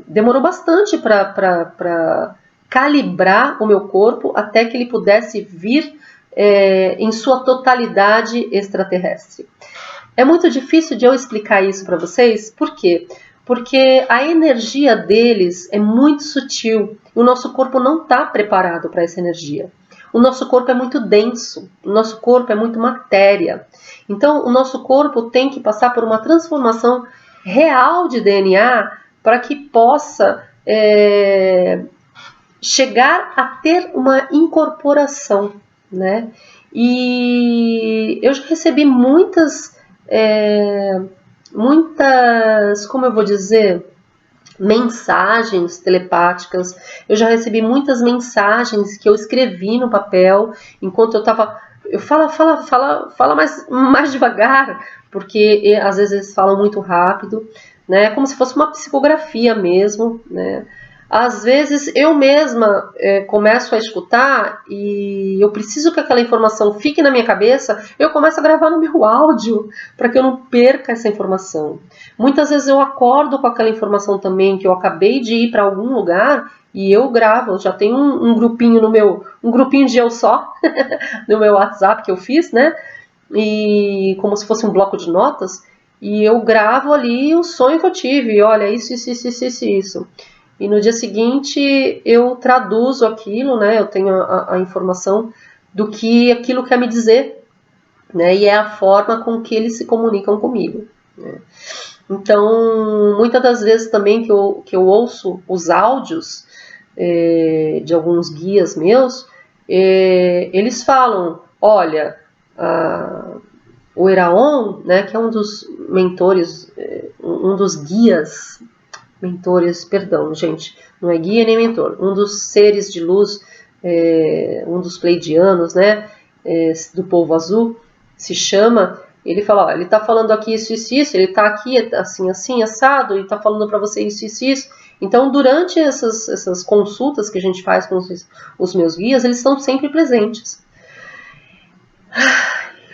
demorou bastante para calibrar o meu corpo até que ele pudesse vir em sua totalidade extraterrestre. É muito difícil de eu explicar isso para vocês, por quê? Porque a energia deles é muito sutil e o nosso corpo não está preparado para essa energia. O nosso corpo é muito denso, o nosso corpo é muito matéria. Então, o nosso corpo tem que passar por uma transformação real de DNA para que possa chegar a ter uma incorporação, né? E eu já recebi muitas, como eu vou dizer, mensagens telepáticas. Eu já recebi muitas mensagens que eu escrevi no papel enquanto eu estava. Eu fala mais devagar, porque às vezes eles falam muito rápido, né? Como se fosse uma psicografia mesmo, né? Às vezes eu mesma começo a escutar e eu preciso que aquela informação fique na minha cabeça, eu começo a gravar no meu áudio para que eu não perca essa informação. Muitas vezes eu acordo com aquela informação também, que eu acabei de ir para algum lugar e eu gravo. Eu já tenho um grupinho um grupinho de eu só, no meu WhatsApp que eu fiz, né? E como se fosse um bloco de notas, e eu gravo ali o sonho que eu tive, olha, isso. E no dia seguinte eu traduzo aquilo, né? Eu tenho a informação do que aquilo quer me dizer, né? E é a forma com que eles se comunicam comigo, né? Então, muitas das vezes também que eu ouço os áudios de alguns guias meus, eles falam, olha, o Eraon, né, que é um dos mentores, um dos guias, mentores, perdão, gente, não é guia nem mentor, um dos seres de luz, um dos pleidianos, né, do povo azul, se chama, ele fala, ó, ele tá falando aqui isso, ele tá aqui assim, assado, e tá falando para você isso. Então, durante essas consultas que a gente faz com os meus guias, eles estão sempre presentes.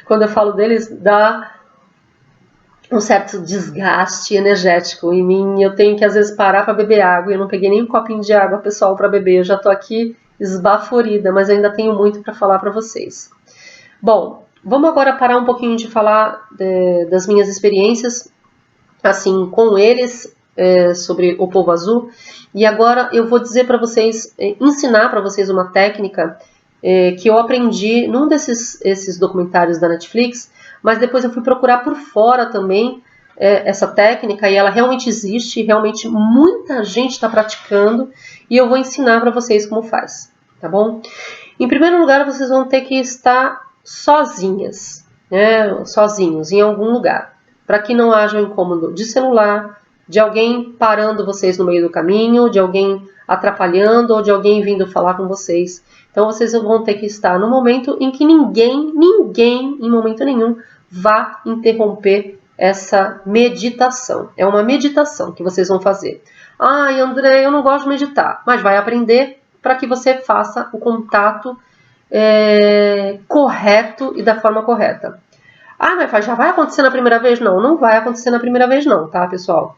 Quando eu falo deles, dá um certo desgaste energético em mim. Eu tenho que, às vezes, parar para beber água. Eu não peguei nem um copinho de água, pessoal, para beber. Eu já tô aqui esbaforida, mas ainda tenho muito para falar para vocês. Bom, vamos agora parar um pouquinho de falar das minhas experiências, assim, com eles, sobre o povo azul. E agora eu vou dizer para vocês, ensinar para vocês uma técnica que eu aprendi num esses documentários da Netflix, mas depois eu fui procurar por fora também essa técnica, e ela realmente existe, realmente muita gente está praticando, e eu vou ensinar para vocês como faz, tá bom? Em primeiro lugar, vocês vão ter que estar sozinhas, né, sozinhos em algum lugar, para que não haja um incômodo de celular, de alguém parando vocês no meio do caminho, de alguém atrapalhando ou de alguém vindo falar com vocês. Então vocês vão ter que estar no momento em que ninguém, em momento nenhum, vá interromper essa meditação. É uma meditação que vocês vão fazer. Ai, André, eu não gosto de meditar, mas vai aprender para que você faça o contato correto e da forma correta. Ah, mas já vai acontecer na primeira vez? Não, não vai acontecer na primeira vez não, tá, pessoal?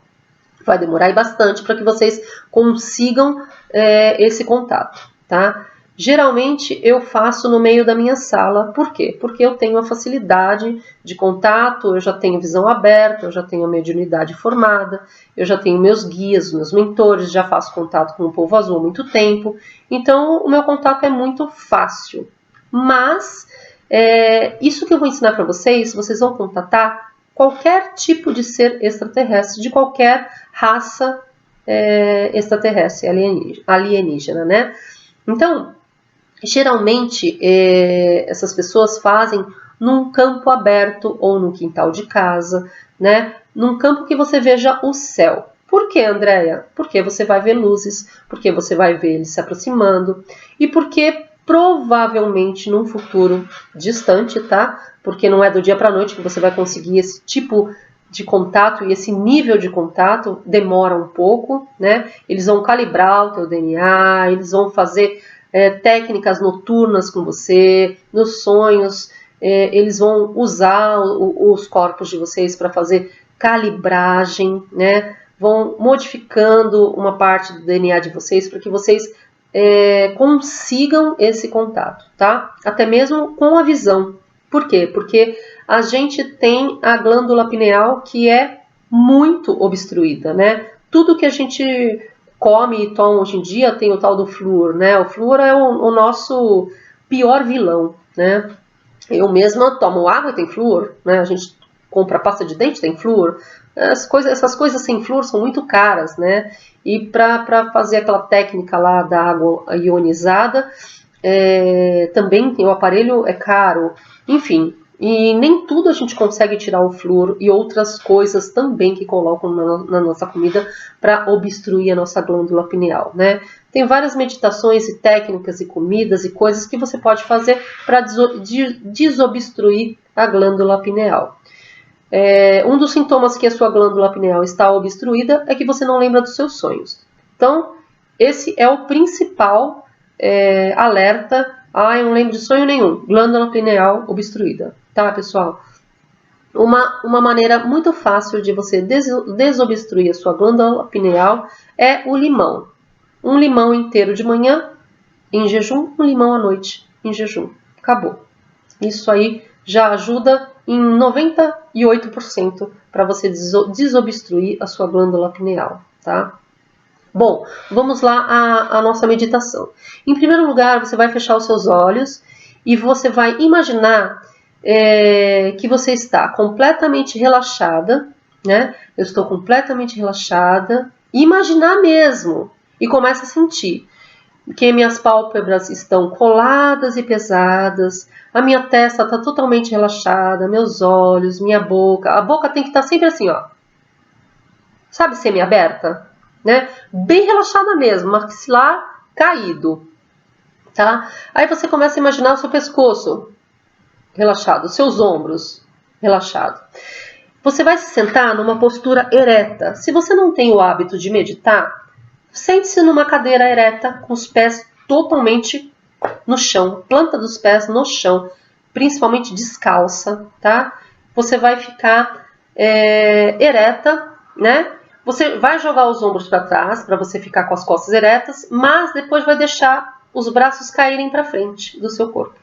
Vai demorar bastante para que vocês consigam esse contato, tá? Geralmente eu faço no meio da minha sala, por quê? Porque eu tenho a facilidade de contato, eu já tenho visão aberta, eu já tenho a mediunidade formada, eu já tenho meus guias, meus mentores, já faço contato com o povo azul há muito tempo, então o meu contato é muito fácil. Mas isso que eu vou ensinar para vocês vão contatar qualquer tipo de ser extraterrestre, de qualquer raça extraterrestre, alienígena, né? Então, geralmente, essas pessoas fazem num campo aberto ou no quintal de casa, né? Num campo que você veja o céu. Por que, Andréia? Porque você vai ver luzes, porque você vai ver eles se aproximando e porque provavelmente num futuro distante, tá? Porque não é do dia para a noite que você vai conseguir esse tipo de contato, e esse nível de contato demora um pouco, né? Eles vão calibrar o teu DNA, eles vão fazer técnicas noturnas com você, nos sonhos, eles vão usar os corpos de vocês para fazer calibragem, né? Vão modificando uma parte do DNA de vocês para que vocês consigam esse contato, tá? Até mesmo com a visão. Por quê? Porque a gente tem a glândula pineal que é muito obstruída, né? Tudo que a gente come e toma hoje em dia tem o tal do flúor, né? O flúor é o nosso pior vilão, né? Eu mesma tomo água e tem flúor, né? A gente compra pasta de dente, tem flúor. Essas coisas sem flúor são muito caras, né? E para fazer aquela técnica lá da água ionizada, também o aparelho é caro. Enfim, e nem tudo a gente consegue tirar o flúor e outras coisas também que colocam na nossa comida para obstruir a nossa glândula pineal, né? Tem várias meditações e técnicas e comidas e coisas que você pode fazer para desobstruir a glândula pineal. Um dos sintomas que a sua glândula pineal está obstruída é que você não lembra dos seus sonhos. Então, esse é o principal alerta. Ah, eu não lembro de sonho nenhum. Glândula pineal obstruída. Tá, pessoal? Uma maneira muito fácil de você desobstruir a sua glândula pineal é o limão. Um limão inteiro de manhã, em jejum, um limão à noite, em jejum. Acabou. Isso aí já ajuda em 98% para você desobstruir a sua glândula pineal, tá? Bom, vamos lá à nossa meditação. Em primeiro lugar, você vai fechar os seus olhos e você vai imaginar que você está completamente relaxada, né? Eu estou completamente relaxada. Imaginar mesmo. E começa a sentir que minhas pálpebras estão coladas e pesadas, a minha testa está totalmente relaxada, meus olhos, minha boca. A boca tem que estar sempre assim, ó. Sabe, semi-aberta? Né? Bem relaxada mesmo, maxilar caído. Tá? Aí você começa a imaginar o seu pescoço relaxado, seus ombros relaxados. Você vai se sentar numa postura ereta. Se você não tem o hábito de meditar, sente-se numa cadeira ereta, com os pés totalmente no chão, planta dos pés no chão, principalmente descalça, tá? Você vai ficar ereta, né? Você vai jogar os ombros para trás, para você ficar com as costas eretas, mas depois vai deixar os braços caírem para frente do seu corpo.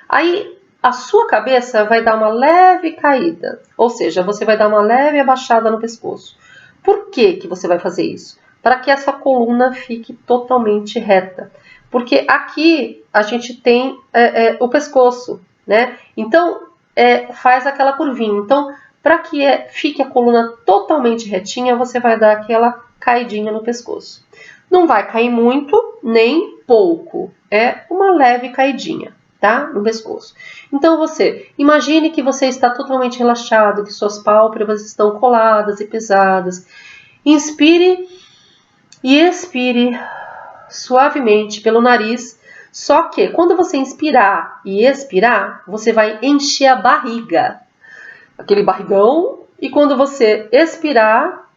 Aí a sua cabeça vai dar uma leve caída, ou seja, você vai dar uma leve abaixada no pescoço. Por que você vai fazer isso? Para que essa coluna fique totalmente reta. Porque aqui a gente tem o pescoço, né? Então, faz aquela curvinha. Então, para que fique a coluna totalmente retinha, você vai dar aquela caidinha no pescoço. Não vai cair muito, nem pouco. É uma leve caidinha, tá? No pescoço. Então, você imagine que você está totalmente relaxado, que suas pálpebras estão coladas e pesadas. Inspire e expire suavemente pelo nariz. Só que quando você inspirar e expirar, você vai encher a barriga. Aquele barrigão. E quando você inspirar,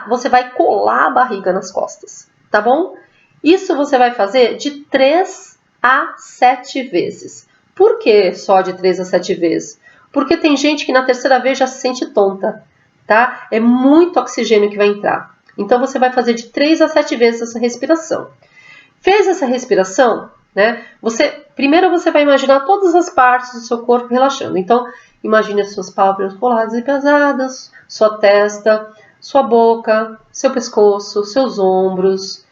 você vai colar a barriga nas costas, tá bom? Isso você vai fazer de 3 a 7 vezes. Por que só de 3 a 7 vezes? Porque tem gente que na terceira vez já se sente tonta, tá? É muito oxigênio que vai entrar. Então você vai fazer de 3 a 7 vezes essa respiração. Fez essa respiração, né? Primeiro você vai imaginar todas as partes do seu corpo relaxando. Então, imagine as suas pálpebras coladas e pesadas, sua testa, sua boca, seu pescoço, seus ombros,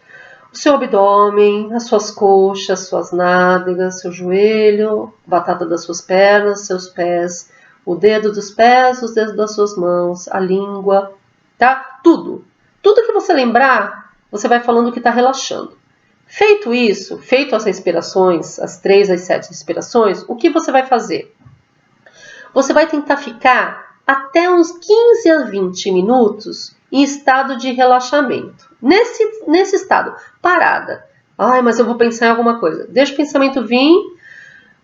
o seu abdômen, as suas coxas, suas nádegas, seu joelho, batata das suas pernas, seus pés, o dedo dos pés, os dedos das suas mãos, a língua, tá? Tudo. Tudo que você lembrar, você vai falando que está relaxando. Feito isso, feito as respirações, as 3 às 7 respirações, o que você vai fazer? Você vai tentar ficar até uns 15 a 20 minutos em estado de relaxamento. Nesse estado, parada. Ai, mas eu vou pensar em alguma coisa. Deixa o pensamento vir.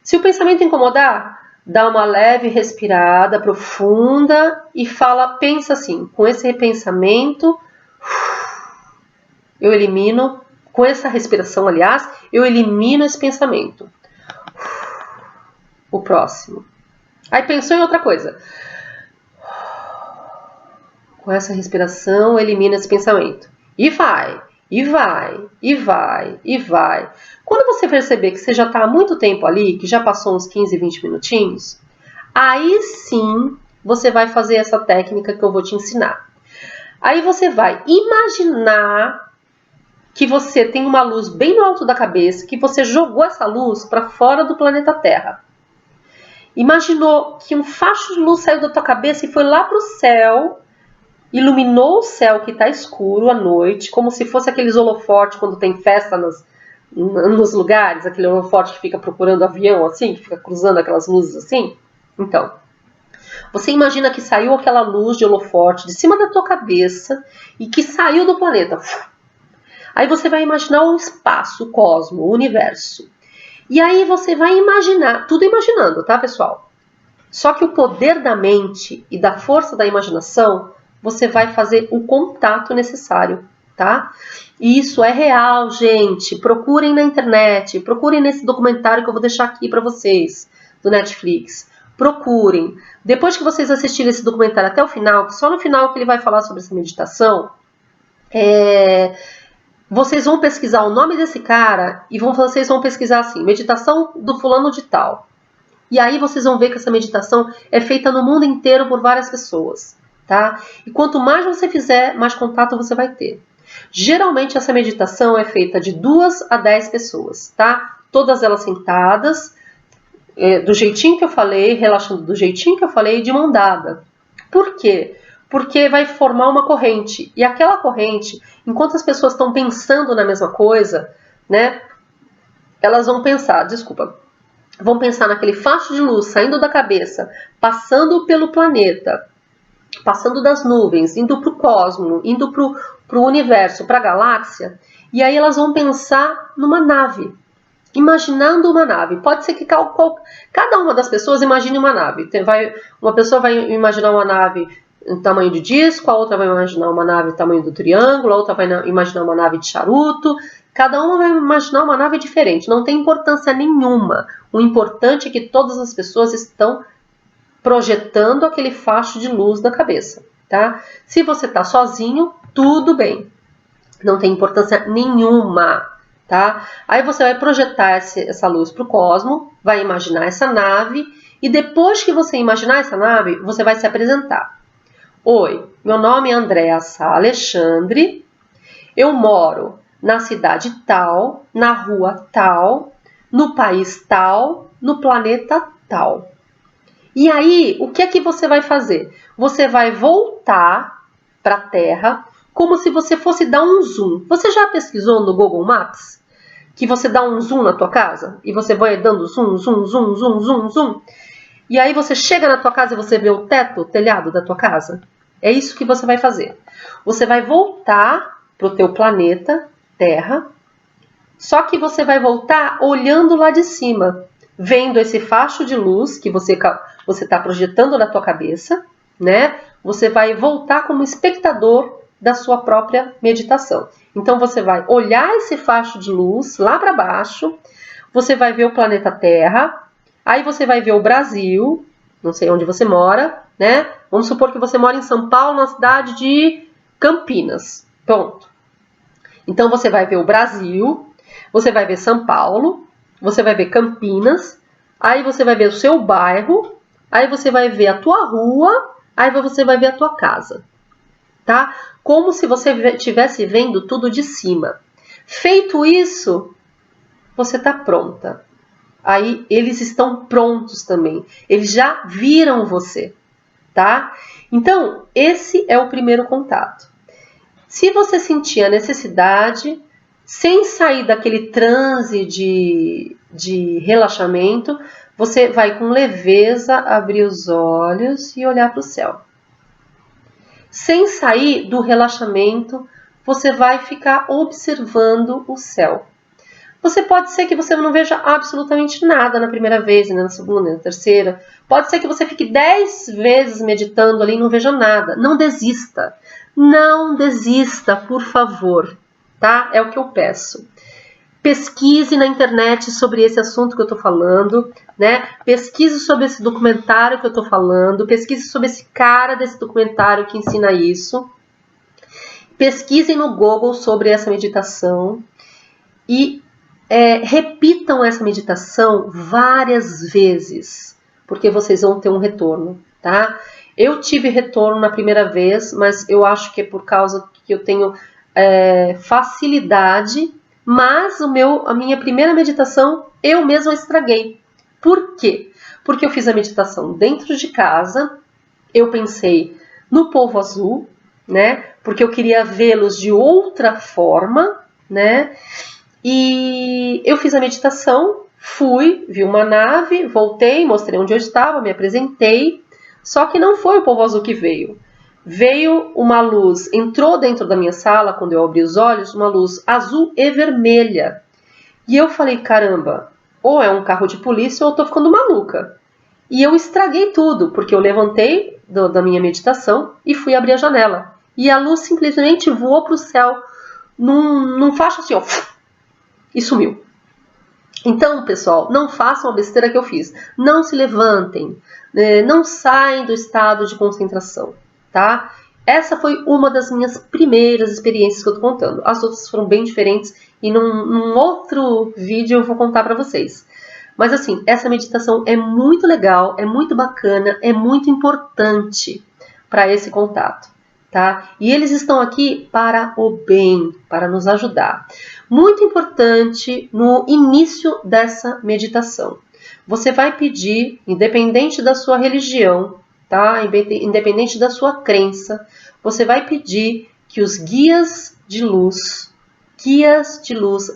Se o pensamento incomodar, dá uma leve respirada profunda e pensa assim, com esse pensamento, eu elimino, com essa respiração, aliás, eu elimino esse pensamento. O próximo. Aí pensou em outra coisa. Com essa respiração, elimina esse pensamento. E vai, e vai, e vai, e vai. Quando você perceber que você já está há muito tempo ali, que já passou uns 15, 20 minutinhos, aí sim você vai fazer essa técnica que eu vou te ensinar. Aí você vai imaginar que você tem uma luz bem no alto da cabeça, que você jogou essa luz para fora do planeta Terra. Imaginou que um facho de luz saiu da tua cabeça e foi lá para o céu, iluminou o céu que está escuro à noite, como se fosse aqueles holofotes quando tem festa nos lugares, aquele holofote que fica procurando avião assim, que fica cruzando aquelas luzes assim. Então, você imagina que saiu aquela luz de holofote de cima da tua cabeça e que saiu do planeta. Aí você vai imaginar o espaço, o cosmo, o universo. E aí você vai imaginar, tudo imaginando, tá, pessoal? Só que o poder da mente e da força da imaginação, você vai fazer o contato necessário, tá? E isso é real, gente. Procurem na internet, procurem nesse documentário que eu vou deixar aqui para vocês, do Netflix. Procurem. Depois que vocês assistirem esse documentário até o final, que só no final que ele vai falar sobre essa meditação, vocês vão pesquisar o nome desse cara e vocês vão pesquisar assim, meditação do fulano de tal. E aí vocês vão ver que essa meditação é feita no mundo inteiro por várias pessoas, tá? E quanto mais você fizer, mais contato você vai ter. Geralmente essa meditação é feita de 2 a 10 pessoas, tá? Todas elas sentadas, do jeitinho que eu falei, relaxando do jeitinho que eu falei, de mão dada. Por quê? Porque vai formar uma corrente. E aquela corrente, enquanto as pessoas estão pensando na mesma coisa, né? Elas vão pensar naquele facho de luz saindo da cabeça, passando pelo planeta, passando das nuvens, indo para o cosmos, indo para o universo, para a galáxia. E aí elas vão pensar numa nave. Imaginando uma nave. Pode ser que cada uma das pessoas imagine uma nave. Uma pessoa vai imaginar uma nave em tamanho de disco, a outra vai imaginar uma nave em tamanho do triângulo, a outra vai imaginar uma nave de charuto. Cada uma vai imaginar uma nave diferente. Não tem importância nenhuma. O importante é que todas as pessoas estão projetando aquele facho de luz da cabeça, tá? Se você está sozinho, tudo bem. Não tem importância nenhuma. Tá? Aí você vai projetar essa luz para o cosmos, vai imaginar essa nave e depois que você imaginar essa nave, você vai se apresentar. Oi, meu nome é Andréa Sá Alexandre, eu moro na cidade tal, na rua tal, no país tal, no planeta tal. E aí, o que é que você vai fazer? Você vai voltar para a Terra como se você fosse dar um zoom. Você já pesquisou no Google Maps? Que você dá um zoom na tua casa? E você vai dando zoom, zoom, zoom, zoom, zoom, zoom. E aí você chega na tua casa e você vê o teto, o telhado da tua casa? É isso que você vai fazer. Você vai voltar para o teu planeta, Terra, só que você vai voltar olhando lá de cima, vendo esse facho de luz que você está projetando na tua cabeça, né? Você vai voltar como espectador da sua própria meditação. Então você vai olhar esse facho de luz lá para baixo, você vai ver o planeta Terra, aí você vai ver o Brasil, não sei onde você mora, né? Vamos supor que você mora em São Paulo, na cidade de Campinas. Pronto. Então você vai ver o Brasil, você vai ver São Paulo, você vai ver Campinas, aí você vai ver o seu bairro, aí você vai ver a tua rua, aí você vai ver a tua casa, tá? Como se você estivesse vendo tudo de cima. Feito isso, você está pronta. Aí eles estão prontos também. Eles já viram você, tá? Então, esse é o primeiro contato. Se você sentir a necessidade, sem sair daquele transe de relaxamento, você vai com leveza abrir os olhos e olhar para o céu. Sem sair do relaxamento, você vai ficar observando o céu. Você pode ser que você não veja absolutamente nada na primeira vez, na segunda, na terceira. Pode ser que você fique 10 vezes meditando ali e não veja nada. Não desista. Não desista, por favor. Tá? É o que eu peço. Pesquise na internet sobre esse assunto que eu estou falando, né? Pesquise sobre esse documentário que eu estou falando. Pesquise sobre esse cara desse documentário que ensina isso. Pesquisem no Google sobre essa meditação e repitam essa meditação várias vezes, porque vocês vão ter um retorno, tá? Eu tive retorno na primeira vez, mas eu acho que é por causa que eu tenho facilidade, mas a minha primeira meditação eu mesma estraguei. Por quê? Porque eu fiz a meditação dentro de casa, eu pensei no povo azul, né? Porque eu queria vê-los de outra forma, né? E eu fiz a meditação, fui, vi uma nave, voltei, mostrei onde eu estava, me apresentei, só que não foi o povo azul que veio. Veio uma luz, entrou dentro da minha sala, quando eu abri os olhos, uma luz azul e vermelha. E eu falei, caramba, ou é um carro de polícia ou eu tô ficando maluca. E eu estraguei tudo, porque eu levantei da minha meditação e fui abrir a janela. E a luz simplesmente voou para o céu, num facho assim, ó, e sumiu. Então, pessoal, não façam a besteira que eu fiz. Não se levantem, não saem do estado de concentração, tá? Essa foi uma das minhas primeiras experiências que eu tô contando. As outras foram bem diferentes e num outro vídeo eu vou contar para vocês. Mas assim, essa meditação é muito legal, é muito bacana, é muito importante para esse contato, tá? E eles estão aqui para o bem, para nos ajudar. Muito importante no início dessa meditação. Você vai pedir, independente da sua religião, tá? Independente da sua crença, você vai pedir que os guias de luz,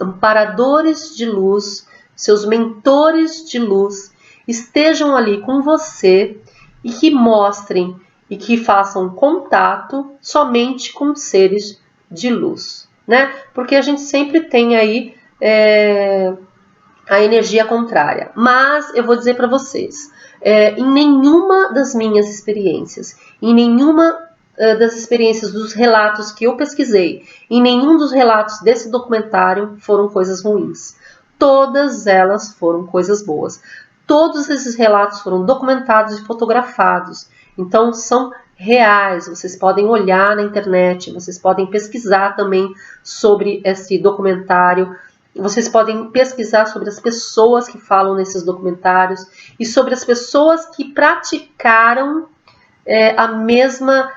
amparadores de luz, seus mentores de luz, estejam ali com você e que mostrem e que façam contato somente com seres de luz, né? Porque a gente sempre tem aí a energia contrária. Mas eu vou dizer para vocês, em nenhuma das minhas experiências, em nenhuma das experiências dos relatos que eu pesquisei, em nenhum dos relatos desse documentário foram coisas ruins. Todas elas foram coisas boas. Todos esses relatos foram documentados e fotografados. Então, são reais. Vocês podem olhar na internet, vocês podem pesquisar também sobre esse documentário. Vocês podem pesquisar sobre as pessoas que falam nesses documentários e sobre as pessoas que praticaram a mesma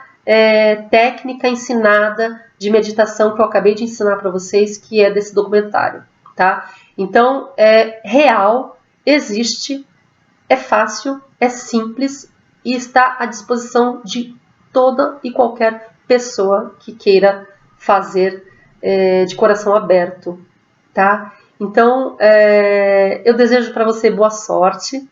técnica ensinada de meditação que eu acabei de ensinar para vocês, que é desse documentário. tá? Então, é real, existe, é fácil, é simples e está à disposição de toda e qualquer pessoa que queira fazer de coração aberto, tá? Então, eu desejo para você boa sorte.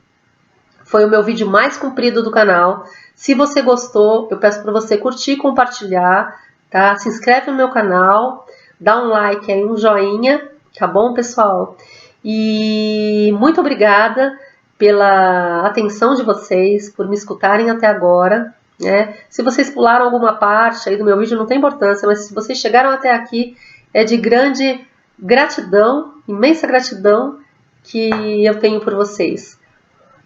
Foi o meu vídeo mais comprido do canal. Se você gostou, eu peço para você curtir e compartilhar, tá? Se inscreve no meu canal, dá um like aí, um joinha, tá bom, pessoal? E muito obrigada pela atenção de vocês, por me escutarem até agora, né? Se vocês pularam alguma parte aí do meu vídeo, não tem importância, mas se vocês chegaram até aqui, é de grande gratidão, imensa gratidão que eu tenho por vocês.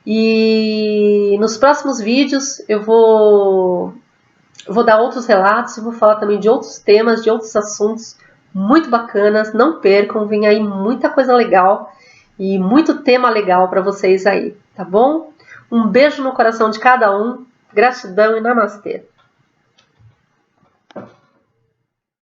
E nos próximos vídeos eu vou dar outros relatos e vou falar também de outros temas, de outros assuntos muito bacanas. Não percam, vem aí muita coisa legal e muito tema legal para vocês aí, tá bom? Um beijo no coração de cada um, gratidão e namastê!